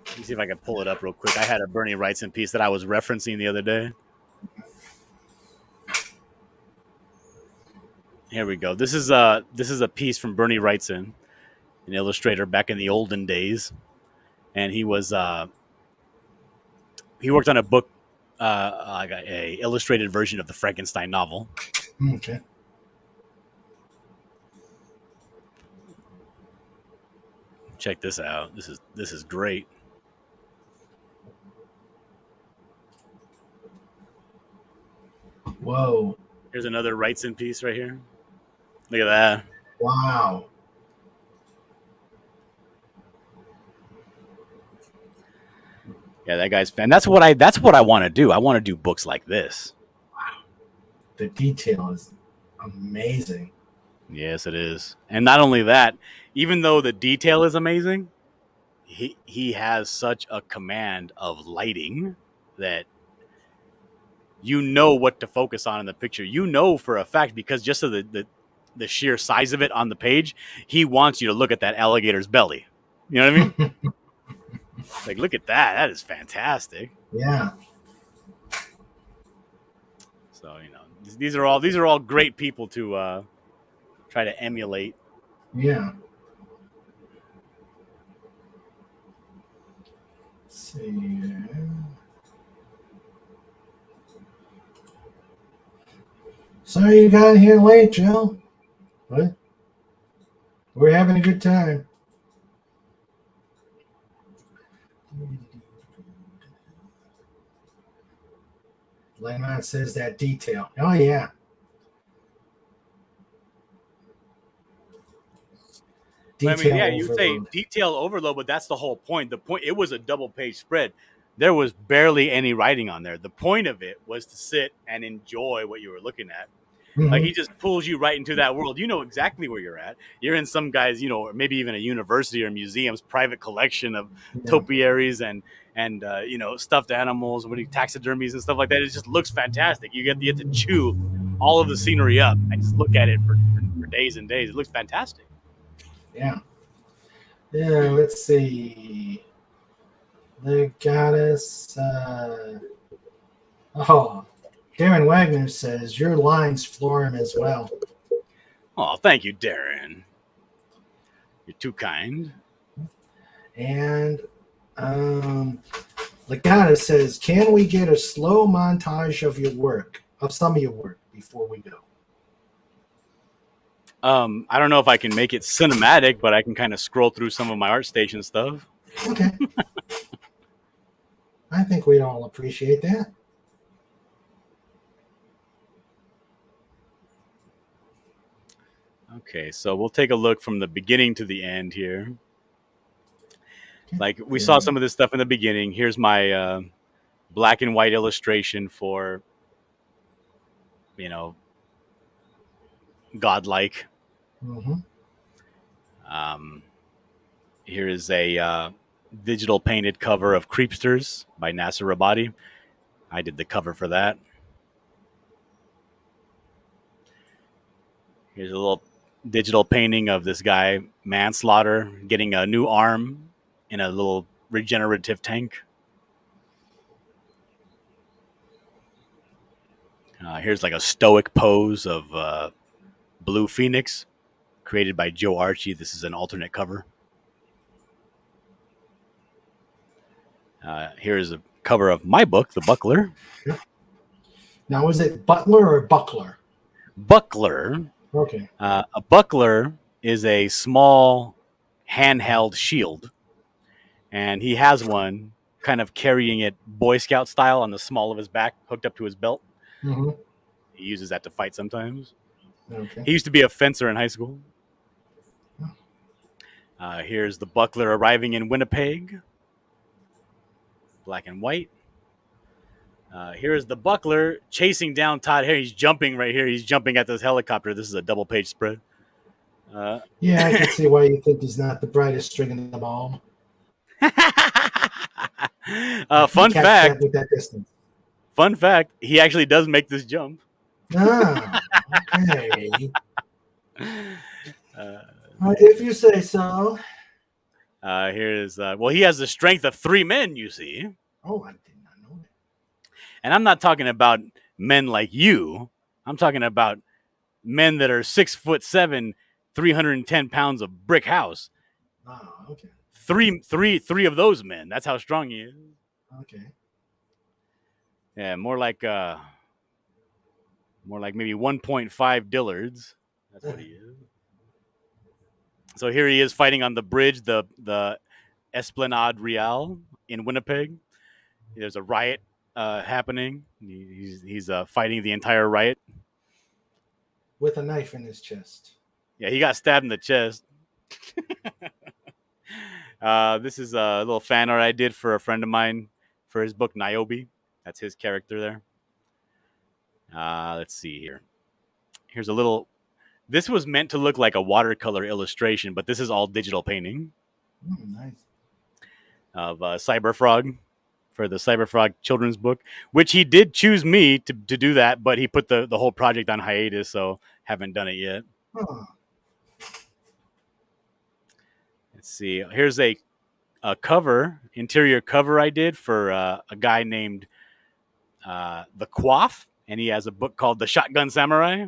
Let me see if I can pull it up real quick. I had a Bernie Wrightson piece that I was referencing the other day. Here we go. This is a piece from Bernie Wrightson, an illustrator back in the olden days, and he worked on a book, like a illustrated version of the Frankenstein novel. Okay. Check this out. This is great. Whoa. Here's another Wrightson piece right here. Look at that. Wow. Yeah, that guy's fan. That's what I want to do. I want to do books like this. Wow. The detail is amazing. Yes, it is. And not only that, even though the detail is amazing, he has such a command of lighting that you know what to focus on in the picture. You know for a fact because just of the sheer size of it on the page, he wants you to look at that alligator's belly. You know what I mean? Like, look at that. That is fantastic. Yeah. So, these are all great people to try to emulate. Yeah. Let's see. Sorry you got here late, Joe. What? We're having a good time. Lennon says that detail. Oh, yeah. I mean, Detail yeah, you say overload. detail overload, but that's the whole point. The point, it was a double page spread. There was barely any writing on there. The point of it was to sit and enjoy what you were looking at. Like, Mm-hmm. he just pulls you right into that world. You know exactly where you're at. You're in some guy's, or maybe even a university or museum's private collection of Yeah. topiaries and stuffed animals, taxidermies and stuff like that. It just looks fantastic. You get to chew all of the scenery up and just look at it for days and days. It looks fantastic. Yeah. Yeah, let's see. The goddess. Darren Wagner says your lines floor him as well. Oh, thank you, Darren. You're too kind. And Legata says, can we get a slow montage of some of your work before we go? I don't know if I can make it cinematic, but I can kind of scroll through some of my ArtStation stuff. Okay. I think we'd all appreciate that. Okay, so we'll take a look from the beginning to the end here. Okay. Like, we saw some of this stuff in the beginning. Here's my black and white illustration for, godlike. Mm-hmm. Here is a digital painted cover of Creepsters by Nasser Rabadi. I did the cover for that. Here's a little digital painting of this guy, Manslaughter, getting a new arm in a little regenerative tank. Here's like a stoic pose of Blue Phoenix, created by Joe Archie. This is an alternate cover. Here's a cover of my book, The Buckler. Now, is it Butler or Buckler? Buckler. Okay. A buckler is a small handheld shield, and he has one kind of carrying it Boy Scout style on the small of his back, hooked up to his belt. Mm-hmm. He uses that to fight sometimes. Okay. He used to be a fencer in high school. Here's the buckler arriving in Winnipeg, black and white. Here's the buckler chasing down Todd Harry. He's jumping right here. He's jumping at this helicopter. This is a double page spread. Yeah, I can see why you think he's not the brightest string in the ball. Fun fact. With that distance. Fun fact. He actually does make this jump. Ah, okay. If you say so. Here's he has the strength of 3 men. You see. Oh, I did not know that. And I'm not talking about men like you. I'm talking about men that are 6'7", 310 pounds of brick house. Oh, okay. Three of those men. That's how strong he is. Okay. Yeah, more like maybe 1.5 Dillards. That's what he is. So here he is fighting on the bridge, the Esplanade Real in Winnipeg. There's a riot happening. He's fighting the entire riot with a knife in his chest. Yeah, he got stabbed in the chest. This is a little fan art I did for a friend of mine for his book Niobe. That's his character there. Let's see here. Here's a little This was meant to look like a watercolor illustration, but this is all digital painting Nice. of Cyberfrog for the Cyberfrog children's book, which he did choose me to do that, but he put the whole project on hiatus, so haven't done it yet. Oh, Let's see. Here's a interior cover I did for a guy named The Quaff, and he has a book called The Shotgun Samurai.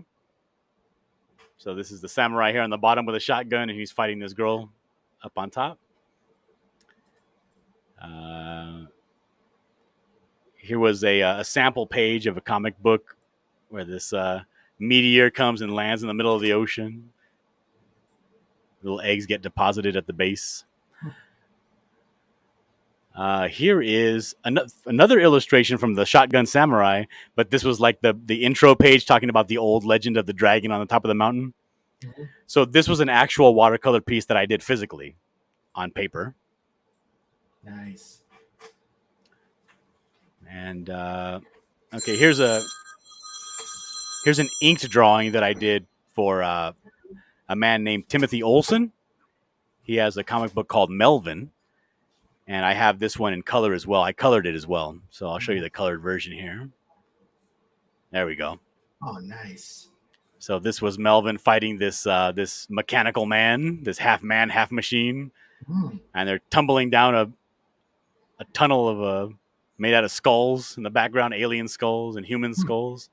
So this is the samurai here on the bottom with a shotgun, and he's fighting this girl up on top. Here was a sample page of a comic book where this meteor comes and lands in the middle of the ocean. Little eggs get deposited at the base. Here is another illustration from the Shotgun Samurai, but this was like the intro page talking about the old legend of the dragon on the top of the mountain. Mm-hmm. So this was an actual watercolor piece that I did physically on paper. Nice. And okay, here's an inked drawing that I did for a man named Timothy Olson. He has a comic book called Melvin. And I have this one in color as well. I colored it as well. So I'll show you the colored version here. There we go. Oh, nice. So this was Melvin fighting this this mechanical man, this half man, half machine. And they're tumbling down a tunnel of made out of skulls in the background, alien skulls and human skulls.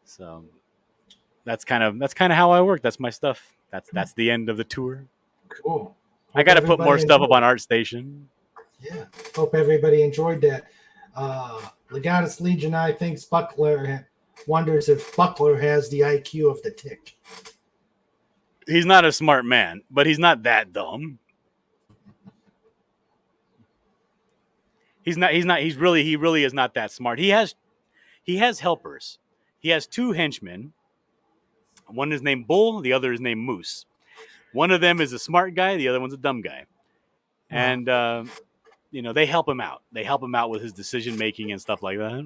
So that's kind of how I work. That's my stuff. That's the end of the tour. Cool. I got to put more stuff up on ArtStation. Yeah. Hope everybody enjoyed that. Legatus Legion I thinks Buckler wonders if Buckler has the IQ of the Tick. He's not a smart man, but he's not that dumb. He really is not that smart. He has helpers. He has two henchmen. One is named Bull, the other is named Moose. One of them is a smart guy, the other one's a dumb guy. And they help him out. They help him out with his decision making and stuff like that.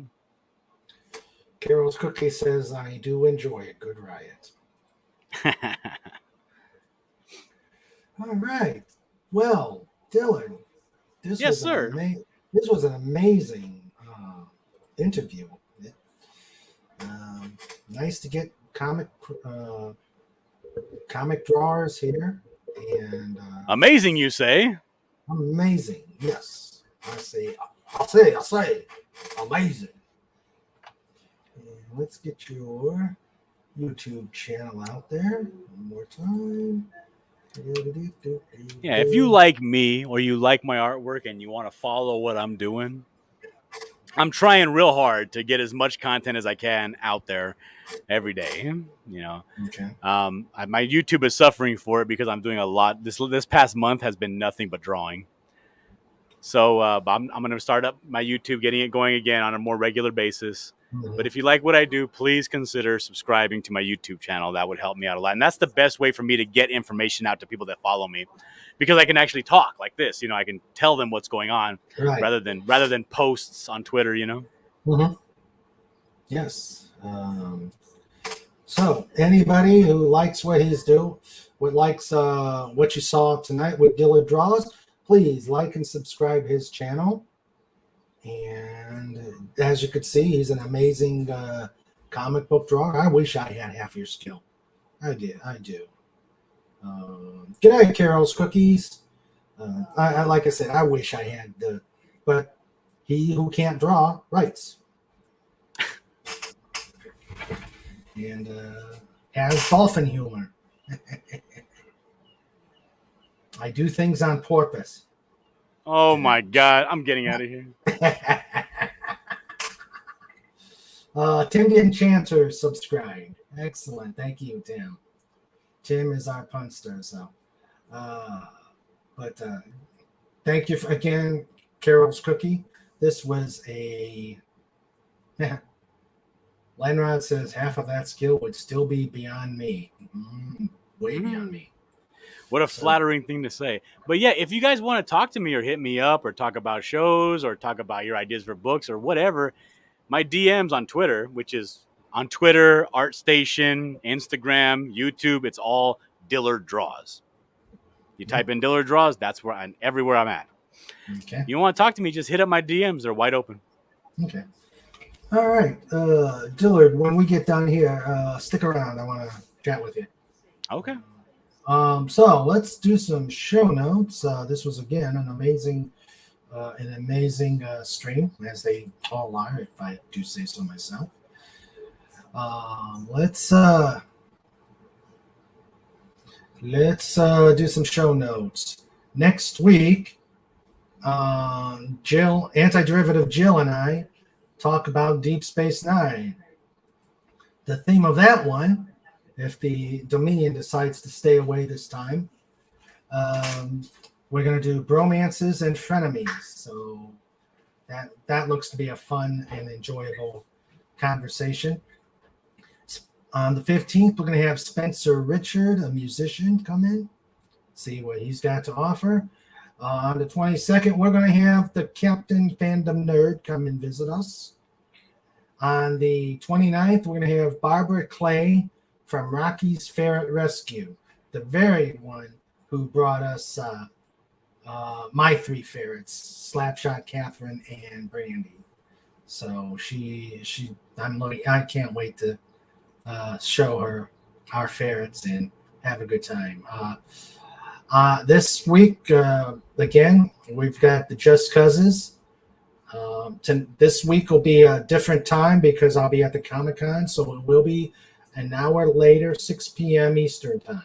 Carol's Cookie says, I do enjoy a good riot. All right. Well, Dylan, this was an amazing interview. Nice to get comic drawers here, and amazing, you say? Amazing, yes. I'll say, amazing. And let's get your YouTube channel out there one more time. Yeah, if you like me or you like my artwork and you want to follow what I'm doing, I'm trying real hard to get as much content as I can out there every day. Okay. My YouTube is suffering for it because I'm doing a lot. This past month has been nothing but drawing. So I'm going to start up my YouTube, getting it going again on a more regular basis. Mm-hmm. But if you like what I do, please consider subscribing to my YouTube channel. That would help me out a lot. And that's the best way for me to get information out to people that follow me, because I can actually talk like this. I can tell them what's going on, right, rather than posts on Twitter. Mm-hmm. Yes. So anybody who likes what he's doing, what you saw tonight with Dillard Draws, please like and subscribe his channel. And as you could see, he's an amazing comic book drawer. I wish I had half your skill. I do. Good night, Carol's Cookies. I like I said, I wish I had but he who can't draw writes. And has dolphin humor. I do things on purpose. Oh my God, I'm getting out of here. Tim the Enchanter subscribed. Excellent. Thank you, Tim. Tim is our punster, so. But thank you again, Carol's Cookie. This was a. Lenrod says half of that skill would still be beyond me. Way beyond me. What a flattering thing to say. But yeah, if you guys want to talk to me or hit me up or talk about shows or talk about your ideas for books or whatever, my DMs on Twitter, which is On Twitter, ArtStation, Instagram, YouTube, it's all Dillard Draws. You type in Dillard Draws, that's where I'm everywhere I'm at. Okay. You want to talk to me, just hit up my DMs. They're wide open. Okay. All right. Dillard, when we get done here, stick around. I want to chat with you. Okay. So let's do some show notes. This was, again, an amazing stream, as they all are, if I do say so myself. Let's do some show notes. Next week, Antiderivative Jill and I talk about Deep Space Nine. The theme of that one, if the Dominion decides to stay away this time, we're going to do bromances and frenemies. So that looks to be a fun and enjoyable conversation. On the 15th, we're going to have Spencer Richard, a musician, come in, see what he's got to offer. On the 22nd, we're going to have the Captain Fandom Nerd come and visit us. On the 29th, we're going to have Barbara Clay from Rocky's Ferret Rescue, the very one who brought us my three ferrets, Slapshot, Catherine, and Brandy. So I can't wait to show her our ferrets and have a good time. This week, again, we've got the Just Cousins. This week will be a different time because I'll be at the Comic-Con, so it will be an hour later, 6 p.m. Eastern time.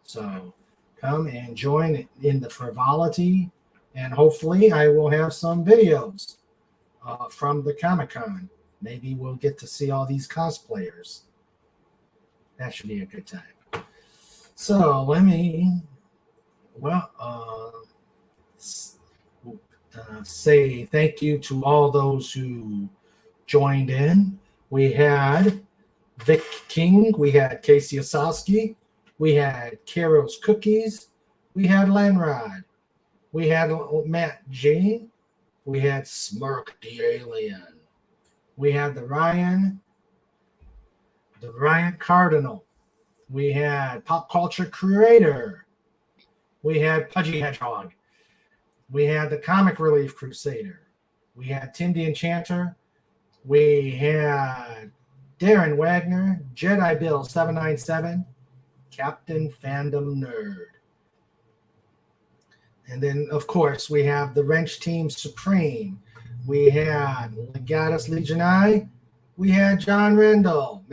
So come and join in the frivolity, and hopefully I will have some videos from the Comic-Con. Maybe we'll get to see all these cosplayers. That should be a good time. So let me, say thank you to all those who joined in. We had Vic King, we had Casey Osowski, we had Caro's Cookies, we had Lenrod, we had Matt G, we had Smirk the Alien, we had the Ryan Cardinal, we had Pop Culture Creator, we had Pudgy Hedgehog, we had the Comic Relief Crusader, we had Tim the Enchanter, we had Darren Wagner, Jedi Bill 797, Captain Fandom Nerd. And then, of course, we have the Wrench Team Supreme. We had Legatus Legionii. We had John Rendell.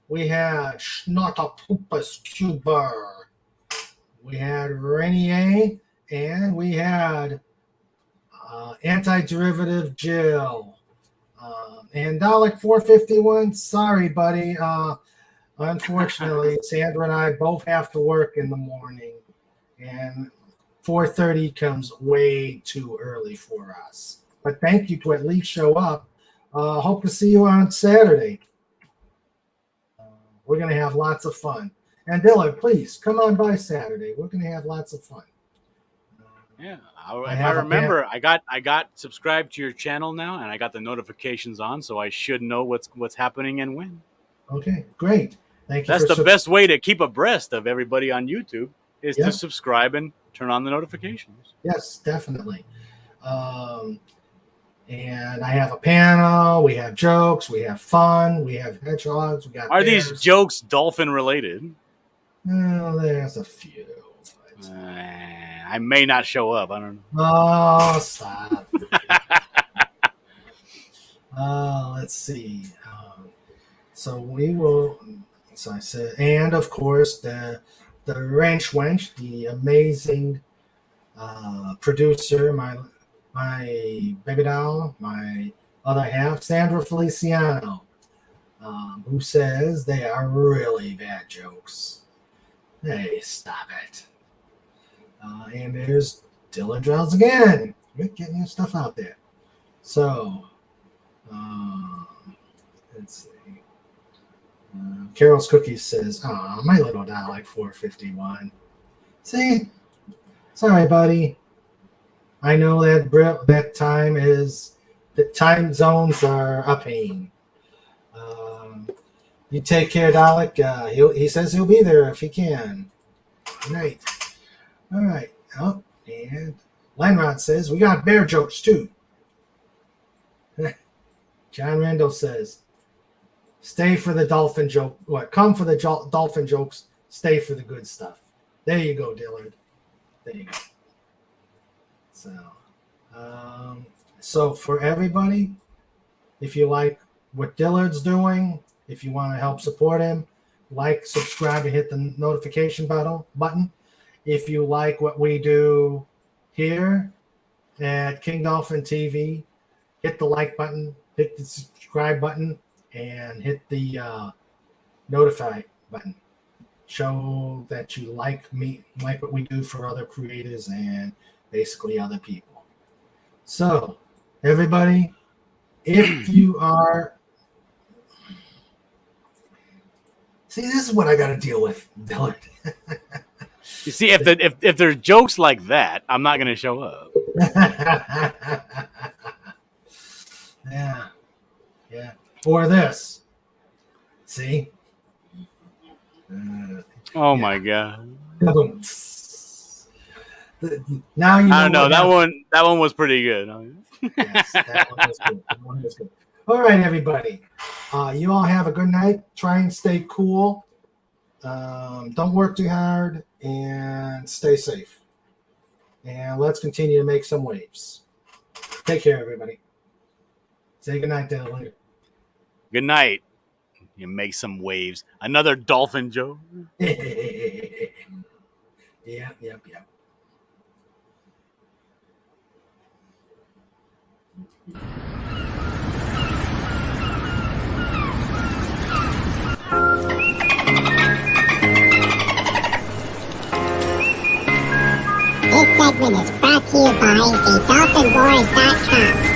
We had Schnottopus Cuber. We had Renier. And we had Antiderivative Jill. And Dalek 451, sorry, buddy. Unfortunately, Sandra and I both have to work in the morning. And 4:30 comes way too early for us. But thank you to at least show up. Hope to see you on Saturday. We're going to have lots of fun. And Dillard, please come on by Saturday. We're going to have lots of fun. Yeah, if I remember, I got subscribed to your channel now, and I got the notifications on, so I should know what's happening and when. Okay, great. Thank you. That's the best way to keep abreast of everybody on YouTube is to subscribe and turn on the notifications. Yes, definitely. And I have a panel. We have jokes. We have fun. We have hedgehogs. We got. Are these jokes dolphin related? Well, there's a few. I may not show up. I don't know. Oh, stop. Let's see. So we will. So I said, and of course the Wrench Wench, the amazing producer, my baby doll, my other half, Sandra Feliciano, who says they are really bad jokes. Hey, stop it. And there's Dillard Draws again. We're getting your stuff out there. So, let's see. Carol's Cookies says, "Oh, my little Dalek 451." See, sorry, buddy. I know that time zones are a pain. You take care, Dalek. He says he'll be there if he can. Good night. All right. Oh, and Lenrod says, we got bear jokes, too. John Randall says, stay for the dolphin joke. What? Come for the dolphin jokes. Stay for the good stuff. There you go, Dillard. There you go. So for everybody, if you like what Dillard's doing, if you want to help support him, like, subscribe, and hit the notification button. If you like what we do here at King Dolphin TV, hit the like button, hit the subscribe button, and hit the notify button. Show that you like what we do for other creators and basically other people. So, everybody, if you are... See, this is what I got to deal with, Dillard. You see, if there's jokes like that, I'm not going to show up. Yeah. Or this. See? Oh my god! Now you know I don't know. That one was pretty good. Yes, that one was good. All right, everybody. You all have a good night. Try and stay cool. Don't work too hard, and stay safe. And let's continue to make some waves. Take care, everybody. Say good night, Dylan. Good night. You make some waves. Another dolphin joke. Yep. This segment is brought to you by TheDolphinWars.com.